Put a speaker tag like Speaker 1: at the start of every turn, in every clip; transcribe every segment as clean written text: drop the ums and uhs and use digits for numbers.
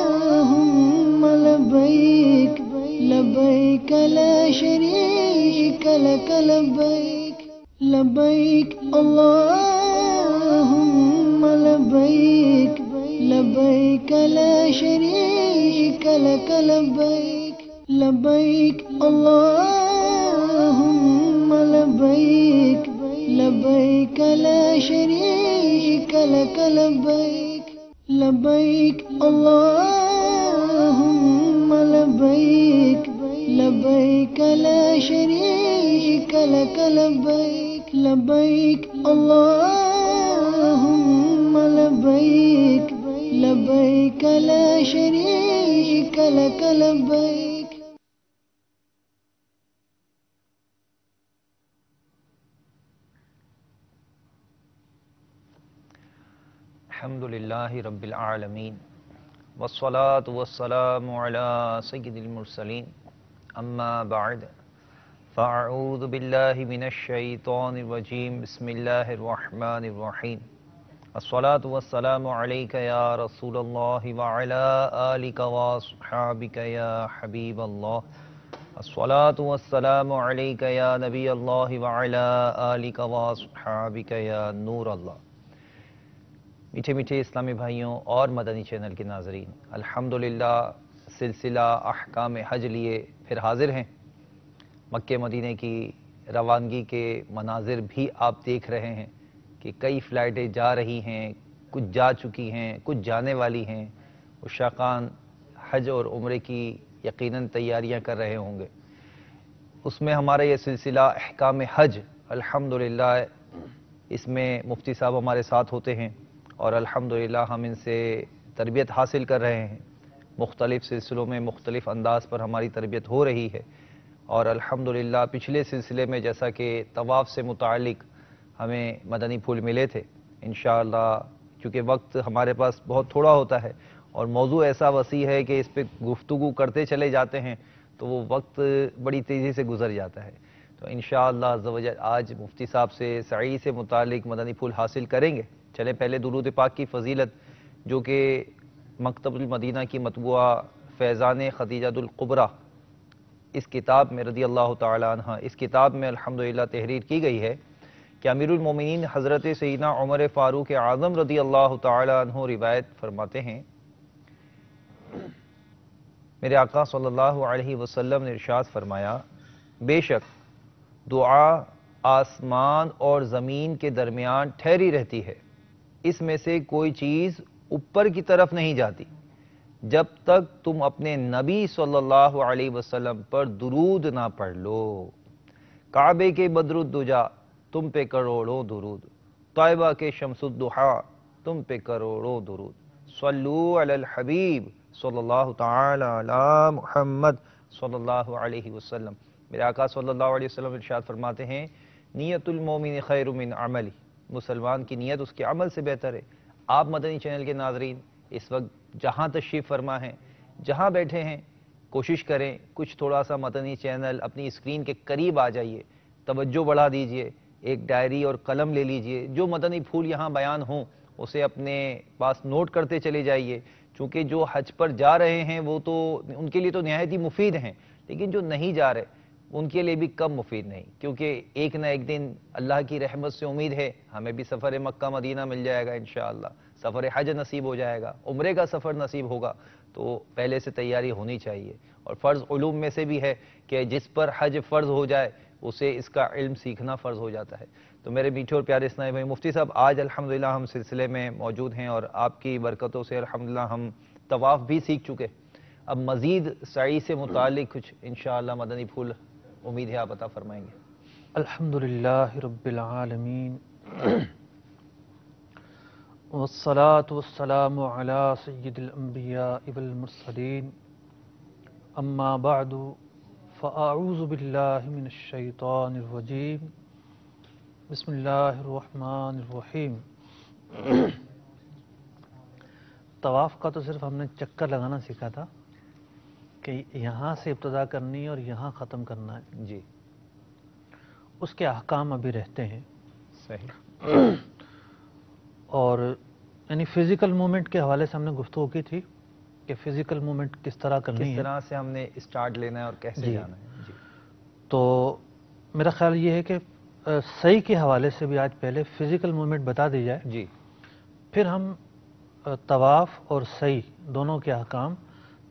Speaker 1: اللهم لبيك لبيك لا شريك لك لبيك لبيك اللهم لبيك لبيك لا شريك لك لبيك لبيك اللهم لبيك لبيك لا شريك لك لبيك لبيك اللهم لبيك لبيك لا شريك لك لبيك لبيك اللهم لبيك لبيك لا شريك لك لبيك.
Speaker 2: الحمد للہ رب العالمین والصلاة والسلام علی سید المرسلین اما بعد فاعوذ باللہ من الشیطان الرجیم بسم اللہ الرحمن الرحیم الصلاة والسلام علیک یا رسول اللہ وعلی آلک واصحابک یا حبیب اللہ الصلاة والسلام علیک یا نبی اللہ وعلی آلک واصحابک یا نور اللہ. میٹھے میٹھے اسلامی بھائیوں اور مدنی چینل کے ناظرین، الحمدللہ سلسلہ احکام حج لیے پھر حاضر ہیں. مکہ مدینہ کی روانگی کے مناظر بھی آپ دیکھ رہے ہیں کہ کئی فلائٹیں جا رہی ہیں، کچھ جا چکی ہیں، کچھ جانے والی ہیں. عشاقان حج اور عمرے کی یقیناً تیاریاں کر رہے ہوں گے. اس میں ہمارا یہ سلسلہ احکام حج الحمدللہ، اس میں مفتی صاحب ہمارے ساتھ ہوتے ہیں اور الحمدللہ ہم ان سے تربیت حاصل کر رہے ہیں. مختلف سلسلوں میں مختلف انداز پر ہماری تربیت ہو رہی ہے اور الحمدللہ پچھلے سلسلے میں جیسا کہ طواف سے متعلق ہمیں مدنی پھول ملے تھے، انشاءاللہ چونکہ وقت ہمارے پاس بہت تھوڑا ہوتا ہے اور موضوع ایسا وسیع ہے کہ اس پہ گفتگو کرتے چلے جاتے ہیں تو وہ وقت بڑی تیزی سے گزر جاتا ہے. تو انشاءاللہ عز و جل آج مفتی صاحب سے سعی سے متعلق مدنی پھول حاصل کریں گے. چلیں پہلے درود پاک کی فضیلت جو کہ مکتب المدینہ کی مطبوعہ فیضان خدیجۃ الکبریٰ اس کتاب میں رضی اللہ تعالی عنہ اس کتاب میں الحمدللہ تحریر کی گئی ہے کہ امیر المومنین حضرت سیدنا عمر فاروق اعظم رضی اللہ تعالی عنہ روایت فرماتے ہیں، میرے آقا صلی اللہ علیہ وسلم نے ارشاد فرمایا، بے شک دعا آسمان اور زمین کے درمیان ٹھہری رہتی ہے، اس میں سے کوئی چیز اوپر کی طرف نہیں جاتی جب تک تم اپنے نبی صلی اللہ علیہ وسلم پر درود نہ پڑھ لو. کعبے کے بدر الدجا تم پہ کروڑوں درود، طیبہ کے شمس الضحا تم پہ کروڑوں درود. صلو علی الحبیب صلی اللہ تعالی علی محمد صلی اللہ علیہ وسلم. میرے آقا صلی اللہ علیہ وسلم ارشاد فرماتے ہیں، نیت المومن خیر من عملی، مسلمان کی نیت اس کے عمل سے بہتر ہے. آپ مدنی چینل کے ناظرین اس وقت جہاں تشریف فرما ہیں، جہاں بیٹھے ہیں، کوشش کریں کچھ تھوڑا سا مدنی چینل اپنی اسکرین کے قریب آ جائیے، توجہ بڑھا دیجئے، ایک ڈائری اور قلم لے لیجئے، جو مدنی پھول یہاں بیان ہوں اسے اپنے پاس نوٹ کرتے چلے جائیے. چونکہ جو حج پر جا رہے ہیں وہ تو ان کے لیے تو نہایت ہی مفید ہیں، لیکن جو نہیں جا رہے ان کے لیے بھی کم مفید نہیں، کیونکہ ایک نہ ایک دن اللہ کی رحمت سے امید ہے ہمیں بھی سفر مکہ مدینہ مل جائے گا، انشاءاللہ سفر حج نصیب ہو جائے گا، عمرے کا سفر نصیب ہوگا. تو پہلے سے تیاری ہونی چاہیے. اور فرض علوم میں سے بھی ہے کہ جس پر حج فرض ہو جائے اسے اس کا علم سیکھنا فرض ہو جاتا ہے. تو میرے میٹھے اور پیارے اسلامی بھائی، مفتی صاحب آج الحمدللہ ہم سلسلے میں موجود ہیں اور آپ کی برکتوں سے الحمدللہ ہم طواف بھی سیکھ چکے. اب مزید سعی سے متعلق کچھ انشاءاللہ مدنی پھول امید ہے آپ عطا فرمائیں گے.
Speaker 3: الحمدللہ رب العالمین والصلاة والسلام علی سید الانبیاء والمرسلین اما بعد فاعوذ باللہ من الشیطان الرجیم بسم اللہ الرحمن الرحیم. طواف کا تو صرف ہم نے چکر لگانا سیکھا تھا کہ یہاں سے ابتدا کرنی ہے اور یہاں ختم کرنا ہے.
Speaker 2: جی
Speaker 3: اس کے احکام ابھی رہتے ہیں.
Speaker 2: صحیح.
Speaker 3: اور یعنی فزیکل موومنٹ کے حوالے سے ہم نے گفتگو کی تھی کہ فزیکل موومنٹ کس طرح کرنی
Speaker 2: کس
Speaker 3: ہے.
Speaker 2: طرح سے ہم نے اسٹارٹ لینا ہے اور کیسے
Speaker 3: جی.
Speaker 2: جانا ہے. جی
Speaker 3: تو میرا خیال یہ ہے کہ صحیح کے حوالے سے بھی آج پہلے فزیکل موومنٹ بتا دی جائے,
Speaker 2: جی
Speaker 3: پھر ہم طواف اور صحیح دونوں کے احکام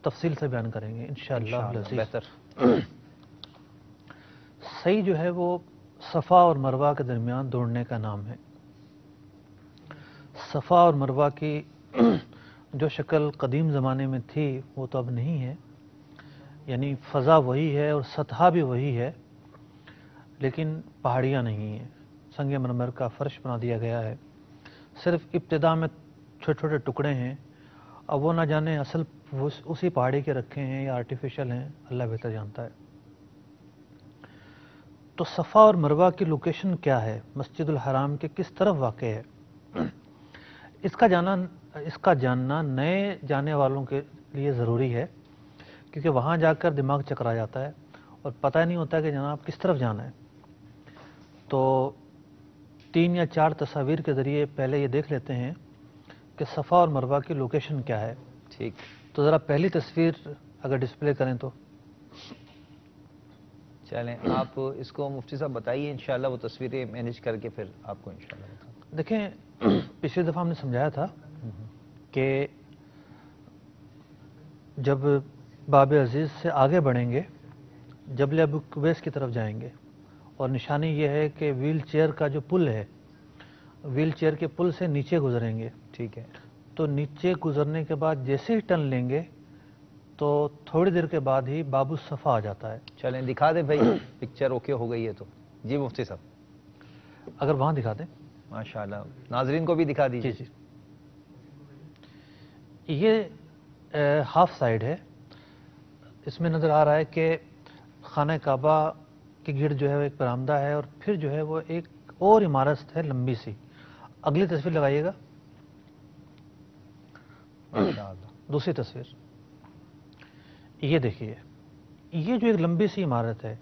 Speaker 3: تفصیل سے بیان کریں گے انشاءاللہ العزیز.
Speaker 2: بہتر.
Speaker 3: صحیح جو ہے وہ صفا اور مروہ کے درمیان دوڑنے کا نام ہے. صفا اور مروہ کی جو شکل قدیم زمانے میں تھی وہ تو اب نہیں ہے, یعنی فضا وہی ہے اور سطح بھی وہی ہے, لیکن پہاڑیاں نہیں ہیں, سنگ مرمر کا فرش بنا دیا گیا ہے. صرف ابتدا میں چھوٹے چھوٹے ٹکڑے ہیں, اب وہ نہ جانے اصل اسی پہاڑی کے رکھے ہیں یا آرٹیفیشل ہیں, اللہ بہتر جانتا ہے. تو صفا اور مروہ کی لوکیشن کیا ہے, مسجد الحرام کے کس طرف واقع ہے, اس کا جاننا نئے جانے والوں کے لیے ضروری ہے, کیونکہ وہاں جا کر دماغ چکرا جاتا ہے اور پتہ نہیں ہوتا کہ جناب کس طرف جانا ہے. تو 3 یا 4 تصاویر کے ذریعے پہلے یہ دیکھ لیتے ہیں کہ صفا اور مروہ کی لوکیشن کیا ہے.
Speaker 2: ٹھیک.
Speaker 3: تو ذرا پہلی تصویر اگر ڈسپلے کریں تو.
Speaker 2: چلیں آپ اس کو مفتی صاحب بتائیے, انشاءاللہ وہ تصویریں مینیج کر کے پھر آپ کو انشاءاللہ بتاؤں.
Speaker 3: دیکھیں, پچھلی دفعہ ہم نے سمجھایا تھا کہ جب باب عزیز سے آگے بڑھیں گے, جبل ابو قبیس کی طرف جائیں گے, اور نشانی یہ ہے کہ ویل چیئر کا جو پل ہے, ویل چیئر کے پل سے نیچے گزریں گے.
Speaker 2: ٹھیک ہے.
Speaker 3: تو نیچے گزرنے کے بعد جیسے ہی ٹرن لیں گے تو تھوڑی دیر کے بعد ہی باب الصفا آ جاتا ہے.
Speaker 2: چلیں دکھا دیں بھائی, پکچر اوکے ہو گئی ہے تو. جی مفتی صاحب,
Speaker 3: اگر وہاں دکھا دیں.
Speaker 2: ماشاءاللہ, ناظرین کو بھی دکھا دیجیے.
Speaker 3: جی. یہ ہاف سائیڈ ہے, اس میں نظر آ رہا ہے کہ خانہ کعبہ کے گرد جو ہے وہ ایک برآمدہ ہے, اور پھر جو ہے وہ ایک اور عمارت ہے لمبی سی. اگلی تصویر لگائیے گا, دوسری تصویر. یہ دیکھیے, یہ جو ایک لمبی سی عمارت ہے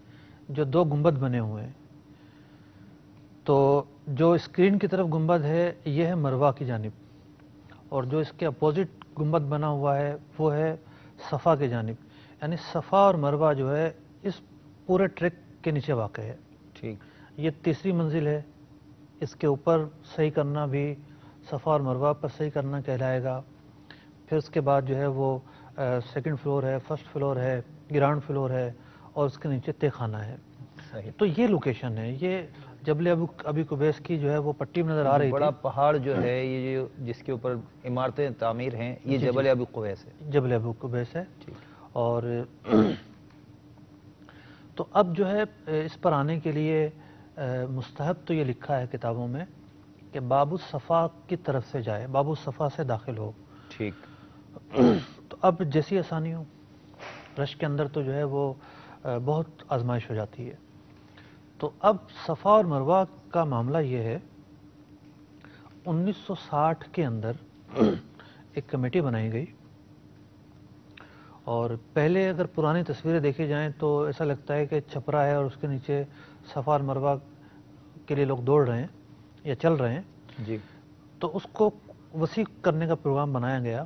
Speaker 3: جو 2 گنبد بنے ہوئے ہیں, تو جو اسکرین کی طرف گنبد ہے یہ ہے مروہ کی جانب, اور جو اس کے اپوزٹ گنبد بنا ہوا ہے وہ ہے صفا کی جانب. یعنی صفا اور مروہ جو ہے اس پورے ٹریک کے نیچے واقع ہے.
Speaker 2: ٹھیک.
Speaker 3: یہ تیسری منزل ہے, اس کے اوپر صحیح کرنا بھی صفا اور مروہ پر صحیح کرنا کہلائے گا. پھر اس کے بعد جو ہے وہ سیکنڈ فلور ہے, فرسٹ فلور ہے, گراؤنڈ فلور ہے, اور اس کے نیچے تہ خانہ ہے. تو یہ لوکیشن ہے, یہ جبل ابو قبیس کی جو ہے وہ پٹی میں نظر آ رہی تھی.
Speaker 2: بڑا پہاڑ جو ہے یہ جس کے اوپر عمارتیں تعمیر ہیں, یہ جبل ابو قبیس ہے.
Speaker 3: جبل ابو قبیس ہے. اور تو اب جو ہے اس پر آنے کے لیے مستحب تو یہ لکھا ہے کتابوں میں کہ باب الصفا کی طرف سے جائے, باب الصفا سے داخل ہو.
Speaker 2: ٹھیک.
Speaker 3: تو اب جیسی آسانی ہو, رش کے اندر تو جو ہے وہ بہت آزمائش ہو جاتی ہے. تو اب صفا اور مروہ کا معاملہ یہ ہے, 1960 کے اندر ایک کمیٹی بنائی گئی, اور پہلے اگر پرانی تصویریں دیکھی جائیں تو ایسا لگتا ہے کہ چھپرا ہے اور اس کے نیچے صفا اور مروہ کے لیے لوگ دوڑ رہے ہیں یا چل رہے ہیں.
Speaker 2: جی.
Speaker 3: تو اس کو وسیع کرنے کا پروگرام بنایا گیا.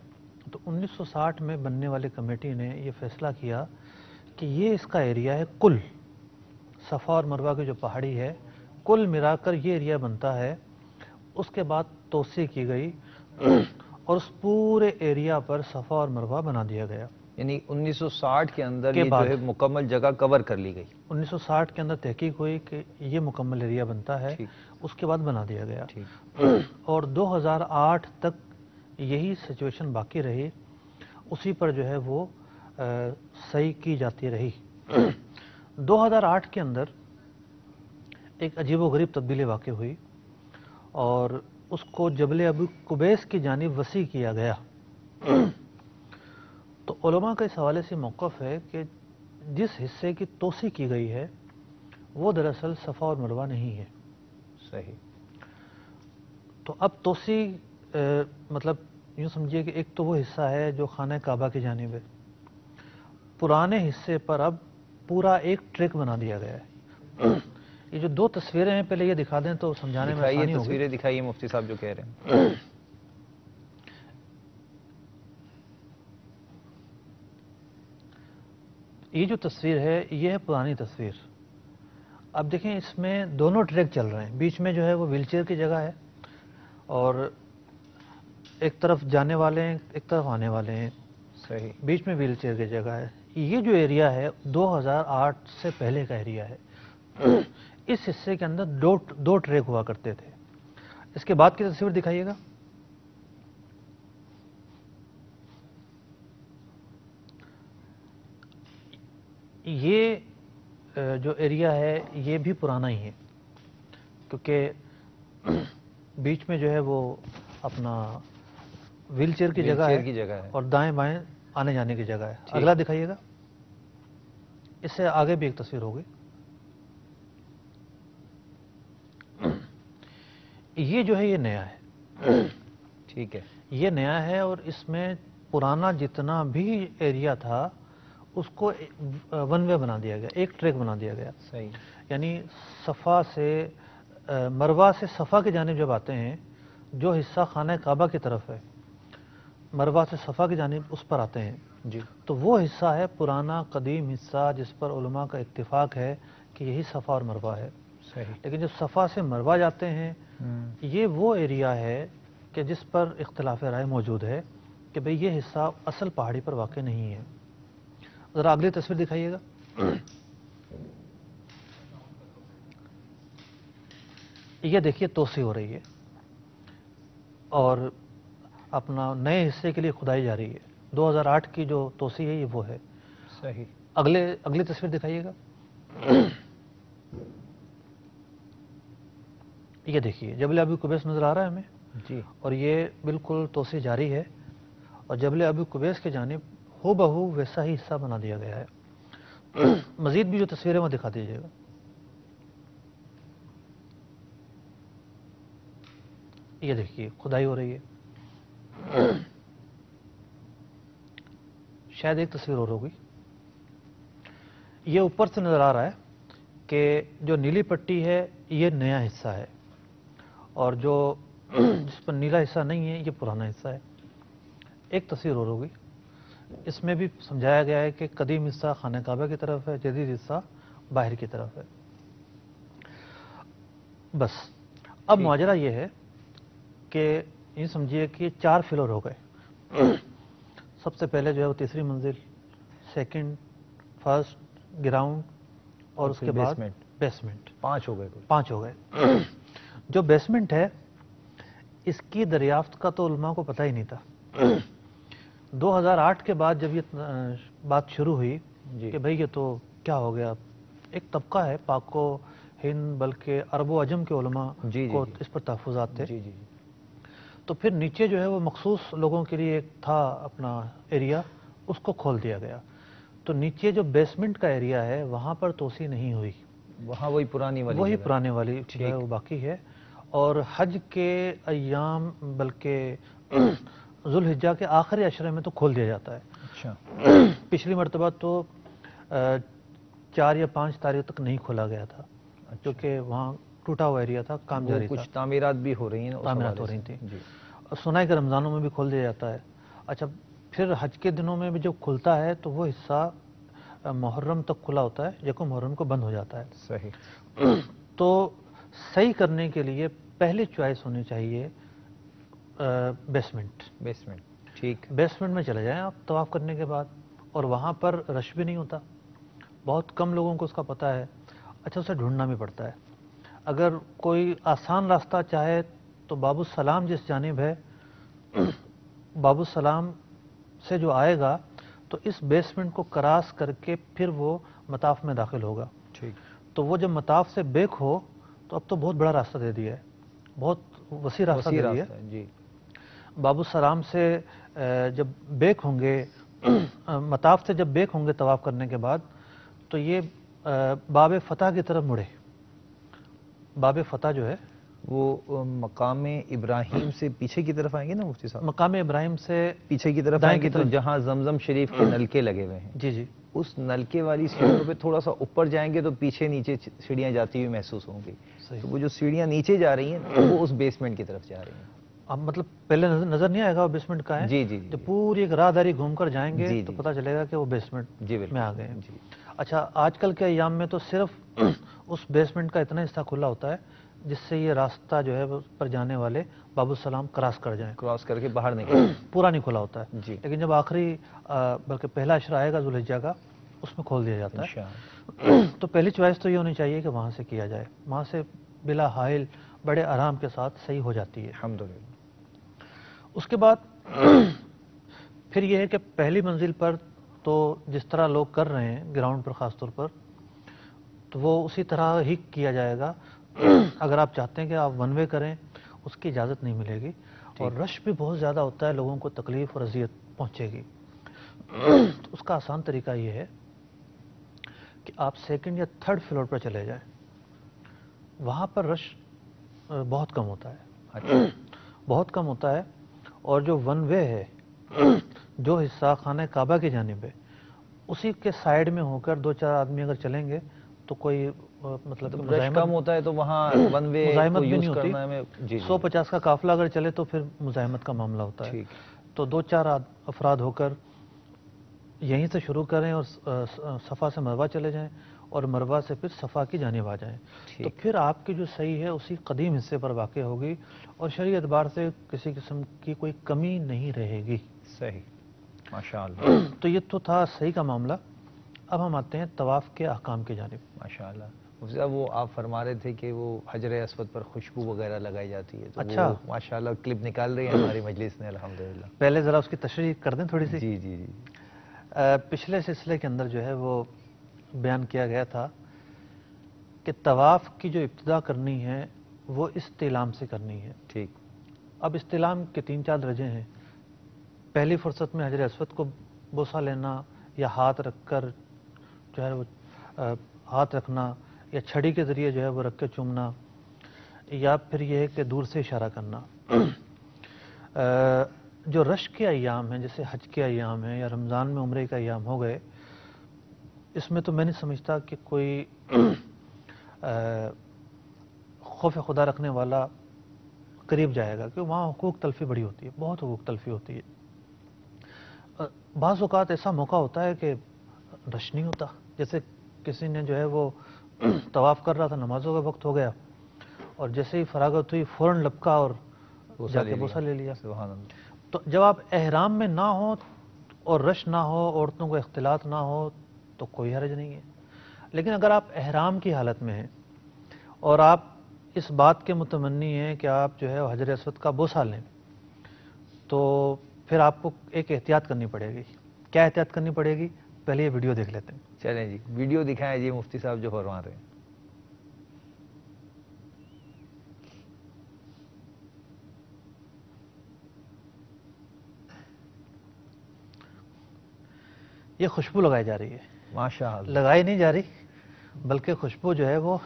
Speaker 3: تو 1960 میں بننے والی کمیٹی نے یہ فیصلہ کیا کہ یہ اس کا ایریا ہے, کل صفا اور مروہ کی جو پہاڑی ہے کل ملا کر یہ ایریا بنتا ہے. اس کے بعد توسیع کی گئی اور اس پورے ایریا پر صفا اور مروہ بنا دیا گیا.
Speaker 2: یعنی 1960 کے اندر یہ جو ہے مکمل جگہ کور کر لی گئی.
Speaker 3: 1960 کے اندر تحقیق ہوئی کہ یہ مکمل ایریا بنتا ہے, اس کے بعد بنا دیا گیا. اور 2008 تک یہی سچویشن باقی رہی, اسی پر جو ہے وہ صحیح کی جاتی رہی. 2008 کے اندر ایک عجیب و غریب تبدیلی واقع ہوئی اور اس کو جبل ابو قبیس کی جانب وسیع کیا گیا. تو علماء کا اس حوالے سے موقف ہے کہ جس حصے کی توسیع کی گئی ہے وہ دراصل صفا اور مروہ نہیں ہے.
Speaker 2: صحیح.
Speaker 3: تو اب توسیع مطلب یوں سمجھیے کہ ایک تو وہ حصہ ہے جو خانہ کعبہ کی جانب ہے, پرانے حصے پر اب پورا ایک ٹریک بنا دیا گیا ہے. یہ جو 2 تصویریں ہیں پہلے یہ دکھا دیں تو سمجھانے میں آسانی ہوگی.
Speaker 2: تصویریں دکھائیے مفتی صاحب جو کہہ رہے ہیں.
Speaker 3: یہ جو تصویر ہے یہ ہے پرانی تصویر. اب دیکھیں اس میں دونوں ٹریک چل رہے ہیں. بیچ میں جو ہے وہ ویل چیئر کی جگہ ہے اور ایک طرف جانے والے ہیں ایک طرف آنے والے ہیں.
Speaker 2: صحیح.
Speaker 3: بیچ میں ویل چیئر کی جگہ ہے. یہ جو ایریا ہے 2008 سے پہلے کا ایریا ہے. اس حصے کے اندر دو ٹریک ہوا کرتے تھے. اس کے بعد کی تصویر دکھائیے گا. یہ جو ایریا ہے یہ بھی پرانا ہی ہے کیونکہ بیچ میں جو ہے وہ اپنا ویل چیئر کی جگہ ہے اور دائیں بائیں آنے جانے کی جگہ ہے. اگلا دکھائیے گا. اس سے آگے بھی ایک تصویر ہوگی. یہ جو ہے یہ نیا ہے.
Speaker 2: ٹھیک ہے.
Speaker 3: یہ نیا ہے اور اس میں پرانا جتنا بھی ایریا تھا اس کو ون وے بنا دیا گیا, ایک ٹریک بنا دیا گیا.
Speaker 2: صحیح.
Speaker 3: یعنی صفا سے مروہ سے صفا کی جانب جب آتے ہیں جو حصہ خانہ کعبہ کی طرف ہے, مروہ سے صفا کی جانب اس پر آتے ہیں
Speaker 2: جی.
Speaker 3: تو وہ حصہ ہے پرانا قدیم حصہ جس پر علماء کا اتفاق ہے کہ یہی صفا اور مروہ ہے.
Speaker 2: صحیح.
Speaker 3: لیکن جب صفا سے مروہ جاتے ہیں یہ وہ ایریا ہے کہ جس پر اختلاف رائے موجود ہے کہ بھئی یہ حصہ اصل پہاڑی پر واقع نہیں ہے. ذرا اگلی تصویر دکھائیے گا. یہ دیکھیے توسیع ہو رہی ہے اور اپنا نئے حصے کے لیے کھدائی جا رہی ہے. 2008 کی جو توسیع ہے یہ وہ ہے.
Speaker 2: صحیح.
Speaker 3: اگلی تصویر دکھائیے گا. یہ دیکھیے جبل ابی قبیس نظر آ رہا ہے ہمیں
Speaker 2: جی.
Speaker 3: اور یہ بالکل توسیع جاری ہے اور جبل ابی قبیس کی جانب ہو بہو ویسا ہی حصہ بنا دیا گیا ہے. مزید بھی جو تصویریں وہ دکھا دیجیے گا. یہ دیکھیے کھدائی ہو رہی ہے. شاید ایک تصویر اور ہوگی. یہ اوپر سے نظر آ رہا ہے کہ جو نیلی پٹی ہے یہ نیا حصہ ہے اور جو جس پر نیلا حصہ نہیں ہے یہ پرانا حصہ ہے. ایک تصویر اور ہوگی. اس میں بھی سمجھایا گیا ہے کہ قدیم حصہ خانہ کعبہ کی طرف ہے, جدید حصہ باہر کی طرف ہے. بس اب ماجرا یہ ہے کہ یہ سمجھیے کہ 4 فلور ہو گئے. سب سے پہلے جو ہے وہ تیسری منزل, سیکنڈ, فرسٹ, گراؤنڈ اور اس کے بعد بیسمنٹ.
Speaker 2: 5 ہو گئے.
Speaker 3: 5 ہو گئے. جو بیسمنٹ ہے اس کی دریافت کا تو علماء کو پتہ ہی نہیں تھا. 2008 کے بعد جب یہ بات شروع ہوئی کہ بھئی یہ تو کیا ہو گیا, ایک طبقہ ہے پاک و ہند بلکہ عرب و عجم کے علماء کو اس پر تحفظات تھے, تو پھر نیچے جو ہے وہ مخصوص لوگوں کے لیے ایک تھا اپنا ایریا, اس کو کھول دیا گیا. تو نیچے جو بیسمنٹ کا ایریا ہے وہاں پر توسیع نہیں ہوئی,
Speaker 2: وہاں وہی پرانی
Speaker 3: والی جو ہے وہ باقی ہے. اور حج کے ایام بلکہ ذوالحجہ کے آخری عشرے میں تو کھول دیا جاتا ہے.
Speaker 2: اچھا.
Speaker 3: پچھلی مرتبہ تو 4 یا 5 تاریخ تک نہیں کھولا گیا تھا کیونکہ وہاں ٹوٹا ہوا ایریا تھا, کام جاری تھا,
Speaker 2: کچھ تعمیرات بھی ہو رہی ہیں,
Speaker 3: تعمیرات ہو رہی تھیں. سنا ہے کہ رمضانوں میں بھی کھول دیا جاتا ہے. اچھا پھر حج کے دنوں میں بھی جب کھلتا ہے تو وہ حصہ محرم تک کھلا ہوتا ہے, یکم محرم کو بند ہو جاتا ہے.
Speaker 2: صحیح.
Speaker 3: تو صحیح کرنے کے لیے پہلی چوائس ہونی چاہیے بیسمنٹ.
Speaker 2: ٹھیک.
Speaker 3: بیسمنٹ میں چلے جائیں آپ طواف کرنے کے بعد, اور وہاں پر رش بھی نہیں ہوتا, بہت کم لوگوں کو اس کا پتہ ہے. اچھا اسے ڈھونڈنا بھی پڑتا ہے. اگر کوئی آسان راستہ چاہے تو باب السلام جس جانب ہے, باب السلام سے جو آئے گا تو اس بیسمنٹ کو کراس کر کے پھر وہ مطاف میں داخل ہوگا.
Speaker 2: ٹھیک.
Speaker 3: تو وہ جب مطاف سے بیک ہو تو اب تو بہت بڑا راستہ دے دیا ہے, بہت وسیع راستہ دے دیا ہے.
Speaker 2: جی.
Speaker 3: باب السلام سے جب بیک ہوں گے, مطاف سے جب بیک ہوں گے طواف کرنے کے بعد, تو یہ باب فتح کی طرف مڑے. باب فتح جو ہے
Speaker 2: وہ مقام ابراہیم سے پیچھے کی طرف آئیں گے نا مفتی صاحب؟
Speaker 3: مقام ابراہیم سے
Speaker 2: پیچھے کی طرف آئیں گے تو جہاں زمزم شریف کے نلکے لگے ہوئے ہیں,
Speaker 3: جی جی,
Speaker 2: اس نلکے والی سیڑھیوں پہ تھوڑا سا اوپر جائیں گے تو پیچھے نیچے سیڑھیاں جاتی ہوئی محسوس ہوں گی. تو وہ جو سیڑھیاں نیچے جا رہی ہیں وہ اس بیسمنٹ کی طرف جا رہی ہیں.
Speaker 3: اب مطلب پہلے نظر نہیں آئے گا وہ بیسمنٹ کا ہے؟
Speaker 2: جی جی
Speaker 3: جب پوری ایک راہداری گھوم کر جائیں گے
Speaker 2: جی
Speaker 3: تو
Speaker 2: جی
Speaker 3: پتہ چلے گا کہ وہ بیسمنٹ
Speaker 2: جی بالکل
Speaker 3: میں آ گئے ہیں۔
Speaker 2: جی
Speaker 3: اچھا، آج کل کے ایام میں تو صرف اس بیسمنٹ کا اتنا حصہ کھلا ہوتا ہے جس سے یہ راستہ جو ہے اس پر جانے والے باب السلام کراس کر جائیں،
Speaker 2: کراس کر کے باہر نکل
Speaker 3: پورا نہیں کھلا ہوتا ہے۔
Speaker 2: جی
Speaker 3: لیکن جب آخری بلکہ پہلا عشرہ آئے گا ذوالحجہ کا، اس میں کھول دیا جاتا ہے۔
Speaker 2: انشاءاللہ
Speaker 3: تو پہلی چوائس تو یہ ہونی چاہیے کہ وہاں سے کیا جائے، وہاں سے بلا حائل بڑے آرام کے ساتھ صحیح ہو جاتی ہے۔
Speaker 2: الحمدللہ
Speaker 3: اس کے بعد پھر یہ ہے کہ پہلی منزل پر تو جس طرح لوگ کر رہے ہیں گراؤنڈ پر خاص طور پر، تو وہ اسی طرح ہی کیا جائے گا۔ اگر آپ چاہتے ہیں کہ آپ ون وے کریں، اس کی اجازت نہیں ملے گی، اور رش بھی بہت زیادہ ہوتا ہے، لوگوں کو تکلیف اور اذیت پہنچے گی۔ تو اس کا آسان طریقہ یہ ہے کہ آپ سیکنڈ یا تھرڈ فلور پر چلے جائیں، وہاں پر رش بہت کم ہوتا ہے، بہت کم ہوتا ہے، اور جو ون وے ہے، جو حصہ خانہ کعبہ کی جانب ہے، اسی کے سائیڈ میں ہو کر 2-4 آدمی اگر چلیں گے تو کوئی مطلب
Speaker 2: رش کم ہوتا ہے تو وہاں ون وے
Speaker 3: مزاحمت
Speaker 2: کو
Speaker 3: بھی
Speaker 2: یوز
Speaker 3: نہیں ہوتی۔
Speaker 2: کرنا میں
Speaker 3: 150 کا قافلہ اگر چلے تو پھر مزاحمت کا معاملہ ہوتا ہے۔
Speaker 2: ٹھیک
Speaker 3: تو 2-4 افراد ہو کر یہیں سے شروع کریں اور صفا سے مروہ چلے جائیں، اور مروہ سے پھر صفا کی جانب آ جائیں، تو پھر آپ کی جو صحیح ہے اسی قدیم حصے پر واقع ہوگی، اور شرعی اعتبار سے کسی قسم کی کوئی کمی نہیں رہے گی۔
Speaker 2: صحیح، ماشاءاللہ
Speaker 3: تو یہ تو تھا صحیح کا معاملہ۔ اب ہم آتے ہیں طواف کے احکام کی جانب۔
Speaker 2: ماشاءاللہ مفتی صاحب، وہ آپ فرما رہے تھے کہ وہ حجر اسود پر خوشبو وغیرہ لگائی جاتی ہے، تو
Speaker 3: اچھا،
Speaker 2: وہ ماشاءاللہ کلپ نکال رہی ہے ہماری مجلس نے الحمدللہ۔
Speaker 3: پہلے ذرا اس کی تشریح کر دیں تھوڑی سی۔
Speaker 2: جی جی جی
Speaker 3: پچھلے سلسلے کے اندر جو ہے وہ بیان کیا گیا تھا کہ طواف کی جو ابتدا کرنی ہے وہ استعلام سے کرنی ہے۔
Speaker 2: ٹھیک۔
Speaker 3: اب استعلام کے 3-4 درجے ہیں۔ پہلی فرصت میں حجر اسود کو بوسہ لینا، یا ہاتھ رکھ کر جو ہے وہ ہاتھ رکھنا، یا چھڑی کے ذریعے جو ہے وہ رکھ کے چومنا، یا پھر یہ ہے کہ دور سے اشارہ کرنا۔ جو رش کے ایام ہیں، جیسے حج کے ایام ہیں یا رمضان میں عمرے کا ایام ہو گئے، اس میں تو میں نہیں سمجھتا کہ کوئی خوف خدا رکھنے والا قریب جائے گا، کہ وہاں حقوق تلفی بڑی ہوتی ہے، بہت حقوق تلفی ہوتی ہے۔ بعض اوقات ایسا موقع ہوتا ہے کہ رش نہیں ہوتا، جیسے کسی نے جو ہے وہ طواف کر رہا تھا، نمازوں کا وقت ہو گیا، اور جیسے ہی فراغت ہوئی فوراً لپکا اور جا کے بوسہ لے لیا۔
Speaker 2: سبحان اللہ۔
Speaker 3: تو جب آپ احرام میں نہ ہو اور رش نہ ہو، عورتوں کو اختلاط نہ ہو، تو کوئی حرج نہیں ہے۔ لیکن اگر آپ احرام کی حالت میں ہیں اور آپ اس بات کے متمنی ہیں کہ آپ جو ہے حجر اسود کا بوسہ لیں، تو پھر آپ کو ایک احتیاط کرنی پڑے گی۔ کیا احتیاط کرنی پڑے گی؟ پہلے یہ ویڈیو دیکھ لیتے ہیں۔
Speaker 2: چلیں جی، ویڈیو دکھائیں جی مفتی صاحب جو فرما رہے ہیں۔
Speaker 3: یہ خوشبو لگائی جا رہی ہے،
Speaker 2: ماشاءاللہ
Speaker 3: لگائی نہیں جا رہی بلکہ خوشبو جو ہے وہ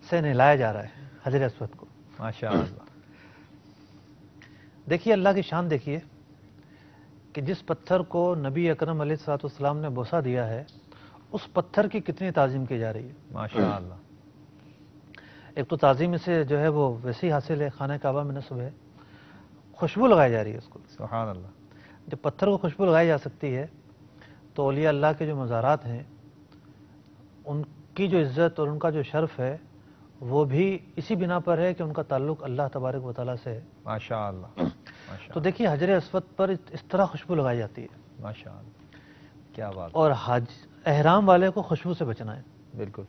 Speaker 3: سے نہلایا جا رہا ہے حجر اسود کو۔
Speaker 2: ماشاءاللہ۔
Speaker 3: دیکھیے اللہ کی شان، دیکھیے کہ جس پتھر کو نبی اکرم علیہ الصلوۃ والسلام نے بوسہ دیا ہے، اس پتھر کی کتنی تعظیم کی جا رہی ہے۔
Speaker 2: ماشاءاللہ۔
Speaker 3: ایک تو تعظیم سے جو ہے وہ ویسی حاصل ہے، خانہ کعبہ میں نصب ہے، خوشبو لگائی جا رہی ہے اس کو۔
Speaker 2: سبحان اللہ۔
Speaker 3: جب پتھر کو خوشبو لگائی جا سکتی ہے تو اولیاء اللہ کے جو مزارات ہیں ان کی جو عزت اور ان کا جو شرف ہے وہ بھی اسی بنا پر ہے کہ ان کا تعلق اللہ تبارک و تعالیٰ سے ہے۔
Speaker 2: ماشاءاللہ۔
Speaker 3: تو
Speaker 2: ماشاءاللہ۔
Speaker 3: دیکھیے حجر اسود پر اس طرح خوشبو لگائی جاتی ہے،
Speaker 2: ماشاءاللہ، کیا بات۔
Speaker 3: اور احرام والے کو خوشبو سے بچنا ہے۔
Speaker 2: بالکل۔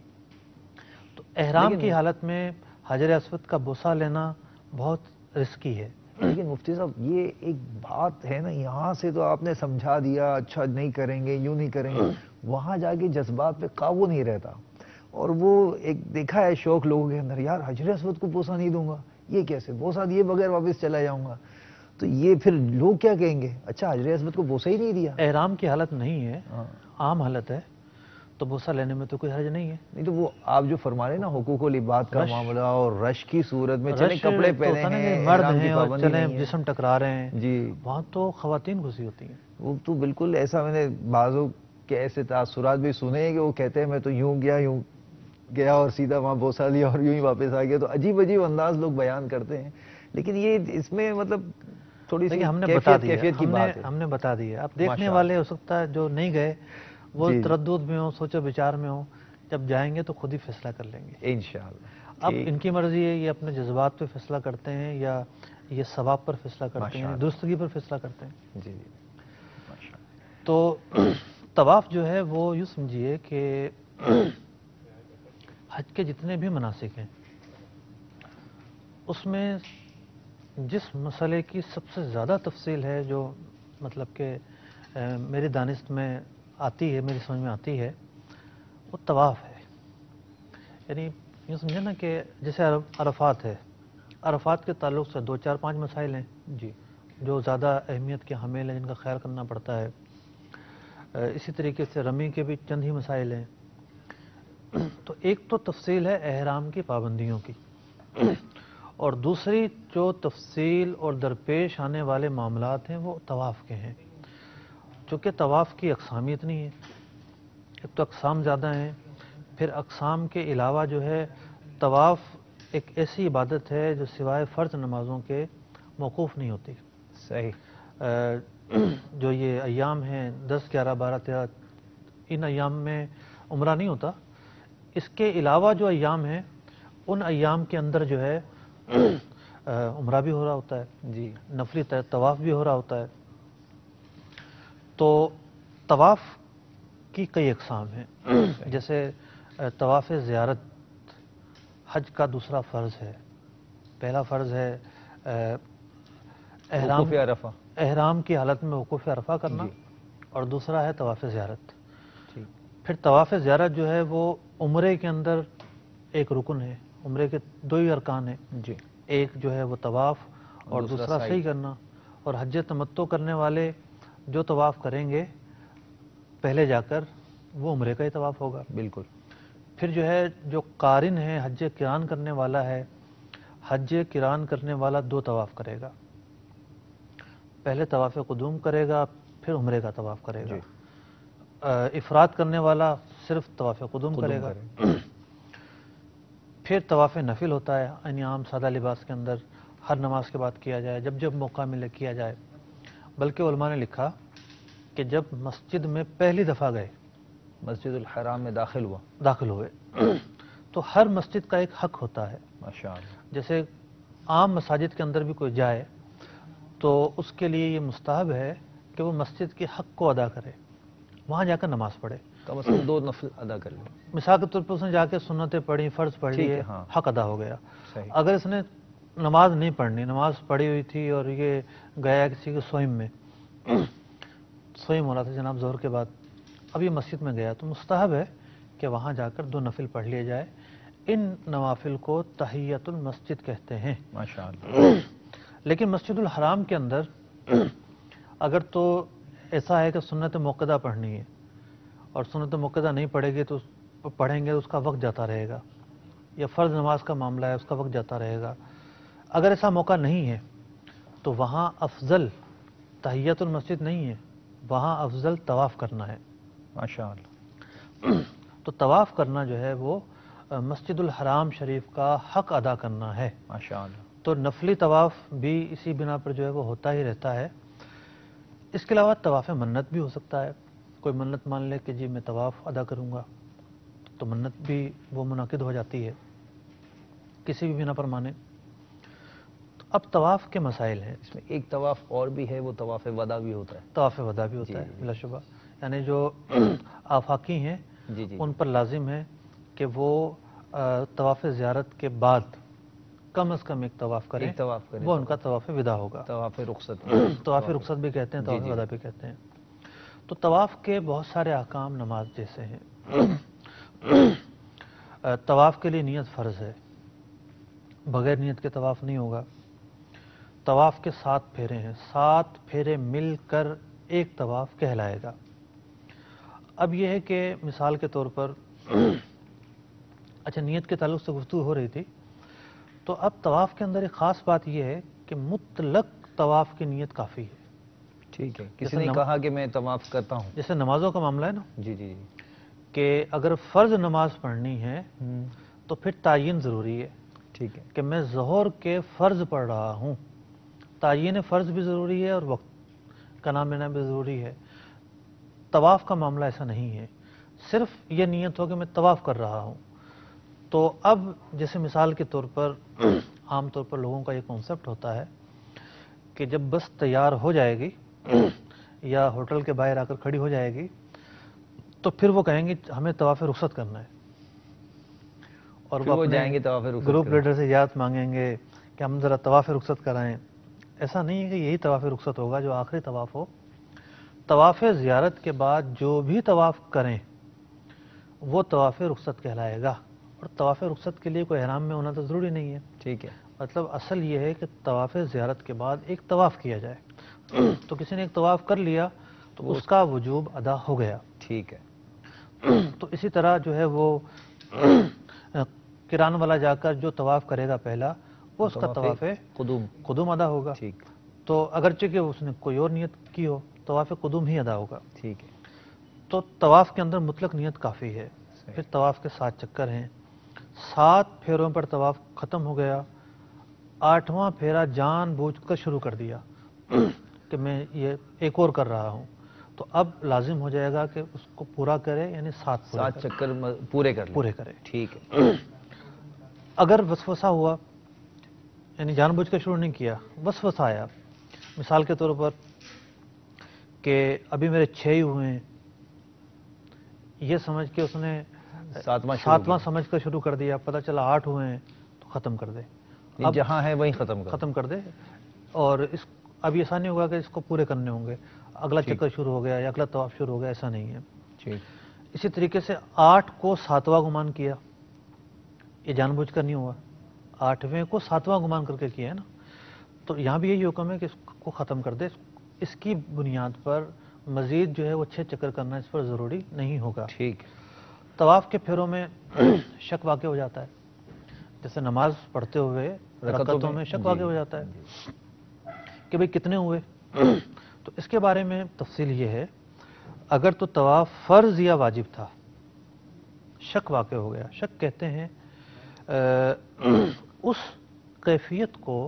Speaker 3: تو احرام کی حالت میں حجر اسود کا بوسہ لینا بہت رسکی ہے۔
Speaker 2: لیکن مفتی صاحب یہ ایک بات ہے نا، یہاں سے تو آپ نے سمجھا دیا اچھا نہیں کریں گے، یوں نہیں کریں گے، وہاں جا کے جذبات پہ قابو نہیں رہتا، اور وہ ایک دیکھا ہے شوق لوگوں کے اندر، یار حجر اسود کو بوسہ نہیں دوں گا، یہ کیسے، بوسہ دیے بغیر واپس چلا جاؤں گا، تو یہ پھر لوگ کیا کہیں گے، اچھا حجر اسود کو بوسہ ہی نہیں دیا۔
Speaker 3: احرام کی حالت نہیں ہے، عام حالت ہے، تو بوسہ لینے میں تو کوئی حرج نہیں ہے۔
Speaker 2: نہیں تو وہ آپ جو فرما رہے ہیں نا حقوق و لباس کا معاملہ اور رش کی صورت میں، چلیں کپڑے پہنے ہیں،
Speaker 3: مرد
Speaker 2: احرام کی
Speaker 3: ہیں اور
Speaker 2: پابندی
Speaker 3: چلیں
Speaker 2: نہیں ہے
Speaker 3: جسم ٹکرا رہے ہیں،
Speaker 2: جی،
Speaker 3: وہاں تو خواتین گھسی ہوتی ہیں۔
Speaker 2: وہ تو بالکل ایسا میں نے بعضوں کے ایسے تاثرات بھی سنے ہیں کہ وہ کہتے ہیں میں تو یوں گیا اور سیدھا وہاں بوسہ لیا اور یوں ہی واپس آ گیا، تو عجیب عجیب انداز لوگ بیان کرتے ہیں، لیکن یہ اس میں مطلب تھوڑی سی
Speaker 3: دیکھیں ہم نے بتا دیا،
Speaker 2: کیفیت کی بات ہے.
Speaker 3: ہم نے بتا دیا. اب دیکھنے والے ہو سکتا ہے جو نہیں گئے وہ تردد میں ہوں، سوچو بچار میں ہوں، جب جائیں گے تو خود ہی فیصلہ کر لیں گے
Speaker 2: انشاءاللہ.
Speaker 3: اب ان کی مرضی ہے، یہ اپنے جذبات پہ فیصلہ کرتے ہیں یا یہ ثواب پر فیصلہ کرتے ہیں، درستگی پر فیصلہ کرتے ہیں.
Speaker 2: جی جی ماشاء اللہ.
Speaker 3: تو طواف جو ہے وہ یوں سمجھیے کہ حج کے جتنے بھی مناسک ہیں اس میں جس مسئلے کی سب سے زیادہ تفصیل ہے، جو مطلب کہ میری دانست میں آتی ہے، میری سمجھ میں آتی ہے، وہ طواف ہے. یعنی یوں سمجھے نا کہ جیسے عرفات ہے، عرفات کے تعلق سے 2 4 5 مسائل ہیں
Speaker 2: جی
Speaker 3: جو زیادہ اہمیت کے حامل ہیں، جن کا خیال کرنا پڑتا ہے. اسی طریقے سے رمی کے بھی چند ہی مسائل ہیں. تو ایک تو تفصیل ہے احرام کی پابندیوں کی، اور دوسری جو تفصیل اور درپیش آنے والے معاملات ہیں وہ طواف کے ہیں. چونکہ طواف کی اقسام اتنی ہیں، ایک تو اقسام زیادہ ہیں، پھر اقسام کے علاوہ جو ہے طواف ایک ایسی عبادت ہے جو سوائے فرض نمازوں کے موقوف نہیں ہوتی.
Speaker 2: صحیح.
Speaker 3: جو یہ ایام ہیں 10 11 12 13، ان ایام میں عمرہ نہیں ہوتا. اس کے علاوہ جو ایام ہیں ان ایام کے اندر جو ہے عمرہ بھی ہو رہا ہوتا ہے،
Speaker 2: جی
Speaker 3: نفلی طواف بھی ہو رہا ہوتا ہے. تو طواف کی کئی اقسام ہیں. جیسے طواف زیارت حج کا دوسرا فرض ہے. پہلا فرض ہے
Speaker 2: وقوف عرفہ،
Speaker 3: احرام کی حالت میں وقوف عرفہ کرنا،
Speaker 2: جی.
Speaker 3: اور دوسرا ہے طواف زیارت.
Speaker 2: جی.
Speaker 3: پھر طواف زیارت جو ہے وہ عمرے کے اندر ایک رکن ہے. عمرے کے 2 ہی ارکان ہیں،
Speaker 2: جی.
Speaker 3: ایک جو ہے وہ طواف اور دوسرا
Speaker 2: سعی
Speaker 3: سعی کرنا. اور حج تمتع کرنے والے جو طواف کریں گے پہلے جا کر وہ عمرے کا ہی طواف ہوگا.
Speaker 2: بالکل.
Speaker 3: پھر جو ہے جو قارن ہے، حج قران کرنے والا ہے، حج قران کرنے والا 2 طواف کرے گا. پہلے طواف قدوم کرے گا، پھر عمرے کا طواف کرے گا. افراد کرنے والا صرف طواف قدوم کرے گا. پھر طواف نفل ہوتا ہے، یعنی عام سادہ لباس کے اندر ہر نماز کے بعد کیا جائے، جب جب موقع ملے کیا جائے. بلکہ علماء نے لکھا کہ جب مسجد میں پہلی دفعہ گئے،
Speaker 2: مسجد الحرام میں داخل
Speaker 3: ہوئے تو ہر مسجد کا ایک حق ہوتا ہے.
Speaker 2: ماشاءاللہ.
Speaker 3: جیسے عام مساجد کے اندر بھی کوئی جائے تو اس کے لیے یہ مستحب ہے کہ وہ مسجد کے حق کو ادا کرے، وہاں جا کر نماز پڑھے.
Speaker 2: کم از کم 2 نفل ادا کر لیں.
Speaker 3: مثال کے طور پر اس نے جا کے سنتیں پڑھی، فرض پڑھ لیے،
Speaker 2: ہاں.
Speaker 3: حق ادا ہو گیا.
Speaker 2: صحیح.
Speaker 3: اگر اس نے نماز نہیں پڑھنی، نماز پڑھی ہوئی تھی اور یہ گیا کسی کے سوئم میں، سوئم ہو رہا تھا جناب ظہر کے بعد، اب یہ مسجد میں گیا تو مستحب ہے کہ وہاں جا کر 2 نفل پڑھ لیے جائے. ان نوافل کو تحیۃ المسجد کہتے ہیں.
Speaker 2: ماشاءاللہ.
Speaker 3: لیکن مسجد الحرام کے اندر اگر تو ایسا ہے کہ سنت موقدہ پڑھنی ہے اور سنت موقدہ نہیں پڑھے گی تو پڑھیں گے اس کا وقت جاتا رہے گا، یا فرض نماز کا معاملہ ہے اس کا وقت جاتا رہے گا. اگر ایسا موقع نہیں ہے تو وہاں افضل تحیۃ المسجد نہیں ہے، وہاں افضل طواف کرنا ہے.
Speaker 2: ماشاءاللہ.
Speaker 3: تو طواف کرنا جو ہے وہ مسجد الحرام شریف کا حق ادا کرنا ہے.
Speaker 2: ماشاءاللہ.
Speaker 3: تو نفلی طواف بھی اسی بنا پر جو ہے وہ ہوتا ہی رہتا ہے. اس کے علاوہ طواف منت بھی ہو سکتا ہے. کوئی منت مان لے کہ جی میں طواف ادا کروں گا تو منت بھی وہ منعقد ہو جاتی ہے کسی بھی بنا پر مانے. تو اب طواف کے مسائل ہیں.
Speaker 2: اس میں ایک طواف اور بھی ہے، وہ طواف ودا بھی ہوتا ہے.
Speaker 3: طواف ودا بھی ہوتا ہے بلا شبہ. یعنی جو آفاقی ہیں ان پر لازم ہے کہ وہ طواف زیارت کے بعد کم از کم ایک طواف کریں، وہ ان کا طواف ودا ہوگا.
Speaker 2: طواف رخصت.
Speaker 3: طواف رخصت بھی کہتے ہیں، طواف ودا بھی کہتے ہیں. تو طواف کے بہت سارے احکام نماز جیسے ہیں. طواف کے لیے نیت فرض ہے، بغیر نیت کے طواف نہیں ہوگا. طواف کے 7 پھیرے ہیں، 7 پھیرے مل کر ایک طواف کہلائے گا. اب یہ ہے کہ مثال کے طور پر اچھا نیت کے تعلق سے گفتگو ہو رہی تھی، تو اب طواف کے اندر ایک خاص بات یہ ہے کہ مطلق طواف کی نیت کافی ہے.
Speaker 2: ٹھیک ہے. کسی نے کہا کہ میں طواف کرتا ہوں،
Speaker 3: جیسے نمازوں کا معاملہ ہے نا،
Speaker 2: جی
Speaker 3: کہ اگر فرض نماز پڑھنی ہے تو پھر تعین ضروری ہے.
Speaker 2: ٹھیک ہے
Speaker 3: کہ میں ظہر کے فرض پڑھ رہا ہوں. تعین فرض بھی ضروری ہے اور وقت کا نام لینا بھی ضروری ہے. طواف کا معاملہ ایسا نہیں ہے. صرف یہ نیت ہو کہ میں طواف کر رہا ہوں. تو اب جیسے مثال کے طور پر عام طور پر لوگوں کا یہ کانسیپٹ ہوتا ہے کہ جب بس تیار ہو جائے گی یا ہوٹل کے باہر آ کر کھڑی ہو جائے گی تو پھر وہ کہیں گے ہمیں طواف رخصت کرنا ہے، اور
Speaker 2: پھر
Speaker 3: وہ
Speaker 2: وہ
Speaker 3: اپنے
Speaker 2: جائیں گے طواف رخصت
Speaker 3: گروپ
Speaker 2: کرنے.
Speaker 3: لیڈر سے اجازت مانگیں گے کہ ہم ذرا طواف رخصت کرائیں. ایسا نہیں ہے کہ یہی طواف رخصت ہوگا جو آخری طواف ہو. طواف زیارت کے بعد جو بھی طواف کریں وہ طواف رخصت کہلائے گا. اور طواف رخصت کے لیے کوئی احرام میں ہونا تو ضروری نہیں ہے.
Speaker 2: ٹھیک ہے
Speaker 3: مطلب اصل یہ ہے کہ طواف زیارت کے بعد ایک طواف کیا جائے. تو کسی نے ایک طواف کر لیا تو اس کا وجوب ادا ہو گیا.
Speaker 2: ٹھیک ہے
Speaker 3: تو اسی طرح جو ہے وہ کران والا جا کر جو طواف کرے گا پہلا وہ اس کا طواف قدوم ادا ہوگا.
Speaker 2: ٹھیک
Speaker 3: تو اگرچہ کہ اس نے کوئی اور نیت کی ہو طواف قدوم ہی ادا ہوگا.
Speaker 2: ٹھیک ہے
Speaker 3: تو طواف کے اندر مطلق نیت کافی ہے. پھر طواف کے 7 چکر ہیں. 7 پھیروں پر طواف ختم ہو گیا. 8واں پھیرا جان بوجھ کر شروع کر دیا کہ میں یہ ایک اور کر رہا ہوں، تو اب لازم ہو جائے گا کہ اس کو پورا کرے، یعنی 7
Speaker 2: چکر پورے
Speaker 3: کرے.
Speaker 2: ٹھیک ہے
Speaker 3: اگر وسوسہ ہوا، یعنی جان بوجھ کر شروع نہیں کیا، وسوسہ آیا مثال کے طور پر کہ ابھی میرے 6 ہی ہوئے ہیں، یہ سمجھ کے اس نے 7واں سمجھ کر شروع کر دیا، پتہ چلا 8 ہوئے ہیں تو ختم کر دے.
Speaker 2: اب جہاں ہے وہیں ختم
Speaker 3: کر دے. اور اب ایسا نہیں ہوگا کہ اس کو پورے کرنے ہوں گے، اگلا چکر شروع ہو گیا یا اگلا طواف شروع ہو گیا، ایسا نہیں ہے. اسی طریقے سے 8 کو 7واں گمان کیا، یہ جان بوجھ کر نہیں ہوا. 8ویں کو 7واں گمان کر کے کیا ہے نا. تو یہاں بھی یہی حکم ہے کہ اس کو ختم کر دے. اس کی بنیاد پر مزید جو ہے وہ 6 چکر کرنا اس پر ضروری نہیں ہوگا.
Speaker 2: ٹھیک.
Speaker 3: طواف کے پھیروں میں شک واقع ہو جاتا ہے، جیسے نماز پڑھتے ہوئے رکعتوں میں شک واقع ہو جاتا ہے کہ بھئی کتنے ہوئے. تو اس کے بارے میں تفصیل یہ ہے، اگر تو طواف فرض یا واجب تھا، شک واقع ہو گیا. شک کہتے ہیں اس کیفیت کو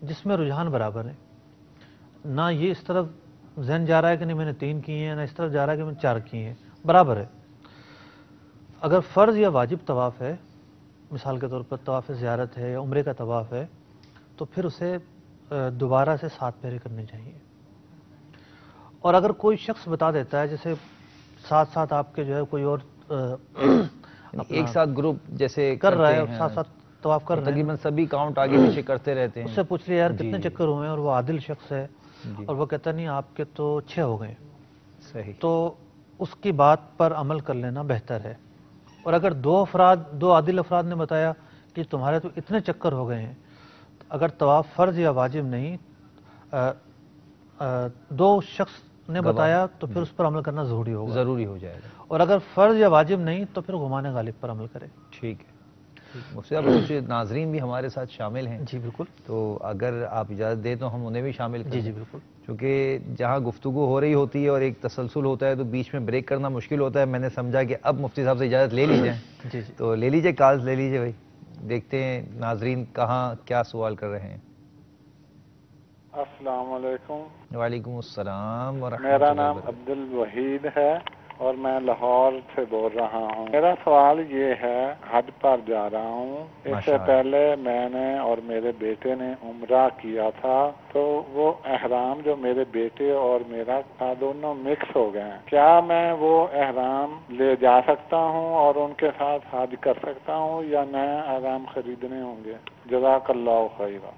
Speaker 3: جس میں رجحان برابر ہے. نہ یہ اس طرف ذہن جا رہا ہے کہ نہیں میں نے 3 کیے ہیں، نہ اس طرف جا رہا ہے کہ میں 4 کیے ہیں، برابر ہے. اگر فرض یا واجب طواف ہے، مثال کے طور پر طواف زیارت ہے یا عمرے کا طواف ہے، تو پھر اسے دوبارہ سے 7 پھیرے کرنے چاہیے. اور اگر کوئی شخص بتا دیتا ہے، جیسے ساتھ آپ کے جو ہے کوئی اور
Speaker 2: ایک ساتھ گروپ جیسے
Speaker 3: کر رہا ہے، ساتھ طواف کر رہے ہیں،
Speaker 2: تقریباً سبھی کاؤنٹ آگے پیچھے کرتے رہتے ہیں،
Speaker 3: اس سے پوچھ لیا یار کتنے چکر ہوئے ہیں، اور وہ عادل شخص ہے اور وہ کہتا نہیں آپ کے تو 6 ہو گئے.
Speaker 2: صحیح. تو
Speaker 3: اس کی بات پر عمل کر لینا بہتر ہے. اور اگر 2 عادل افراد نے بتایا کہ تمہارے تو اتنے چکر ہو گئے ہیں، اگر طواف فرض یا واجب نہیں، 2 شخص نے بتایا تو پھر اس پر عمل کرنا ضروری ہو جائے گا. اور اگر فرض یا واجب نہیں تو پھر گمان غالب پر عمل کرے.
Speaker 2: ٹھیک ہے. مفتی صاحب کچھ ناظرین بھی ہمارے ساتھ شامل ہیں.
Speaker 3: جی بالکل.
Speaker 2: تو اگر آپ اجازت دیں تو ہم انہیں بھی شامل کریں.
Speaker 3: جی بالکل.
Speaker 2: کیونکہ جہاں گفتگو ہو رہی ہوتی ہے اور ایک تسلسل ہوتا ہے تو بیچ میں بریک کرنا مشکل ہوتا ہے. میں نے سمجھا کہ اب مفتی صاحب سے اجازت لے لیجیے.
Speaker 3: جی
Speaker 2: تو لے لیجیے، کالز لے لیجیے بھائی. دیکھتے ہیں ناظرین کہاں کیا سوال کر رہے ہیں.
Speaker 4: السلام علیکم.
Speaker 2: وعلیکم السلام ورحمۃ اللہ.
Speaker 4: میرا نام عبد الوحید ہے اور میں لاہور سے بول رہا ہوں. میرا سوال یہ ہے، حج پر جا رہا ہوں. اس سے پہلے میں نے اور میرے بیٹے نے عمرہ کیا تھا، تو وہ احرام جو میرے بیٹے اور میرا تھا دونوں مکس ہو گئے ہیں. کیا میں وہ احرام لے جا سکتا ہوں اور ان کے ساتھ حج کر سکتا ہوں یا نئے احرام خریدنے ہوں گے؟ جزاک اللہ خیرا.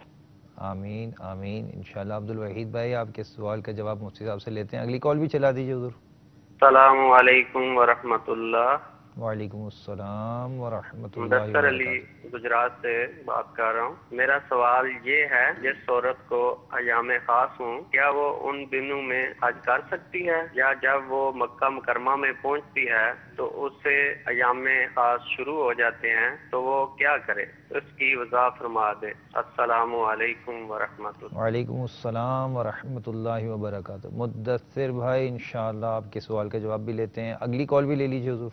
Speaker 2: آمین آمین. انشاءاللہ عبد الوحید بھائی آپ کے سوال کا جواب مفتی صاحب سے لیتے ہیں. اگلی کال بھی چلا دیجیے حضور.
Speaker 5: السلام علیکم ورحمۃ اللہ.
Speaker 2: وعلیکم السلام ورحمۃ اللہ
Speaker 5: مدثر علی گجرات سے بات کر رہا ہوں. میرا سوال یہ ہے، جس عورت کو ایام خاص ہوں کیا وہ ان دنوں میں حج کر سکتی ہے، یا جب وہ مکہ مکرمہ میں پہنچتی ہے تو اس سے ایام خاص شروع ہو جاتے ہیں، تو وہ کیا کرے؟ اس کی وضاحت فرما دے. السلام علیکم ورحمۃ اللہ.
Speaker 2: وعلیکم السلام ورحمۃ اللہ وبرکاتہ. مدثر بھائی انشاءاللہ آپ کے سوال کا جواب بھی لیتے ہیں. اگلی کال بھی لے لیجیے حضور.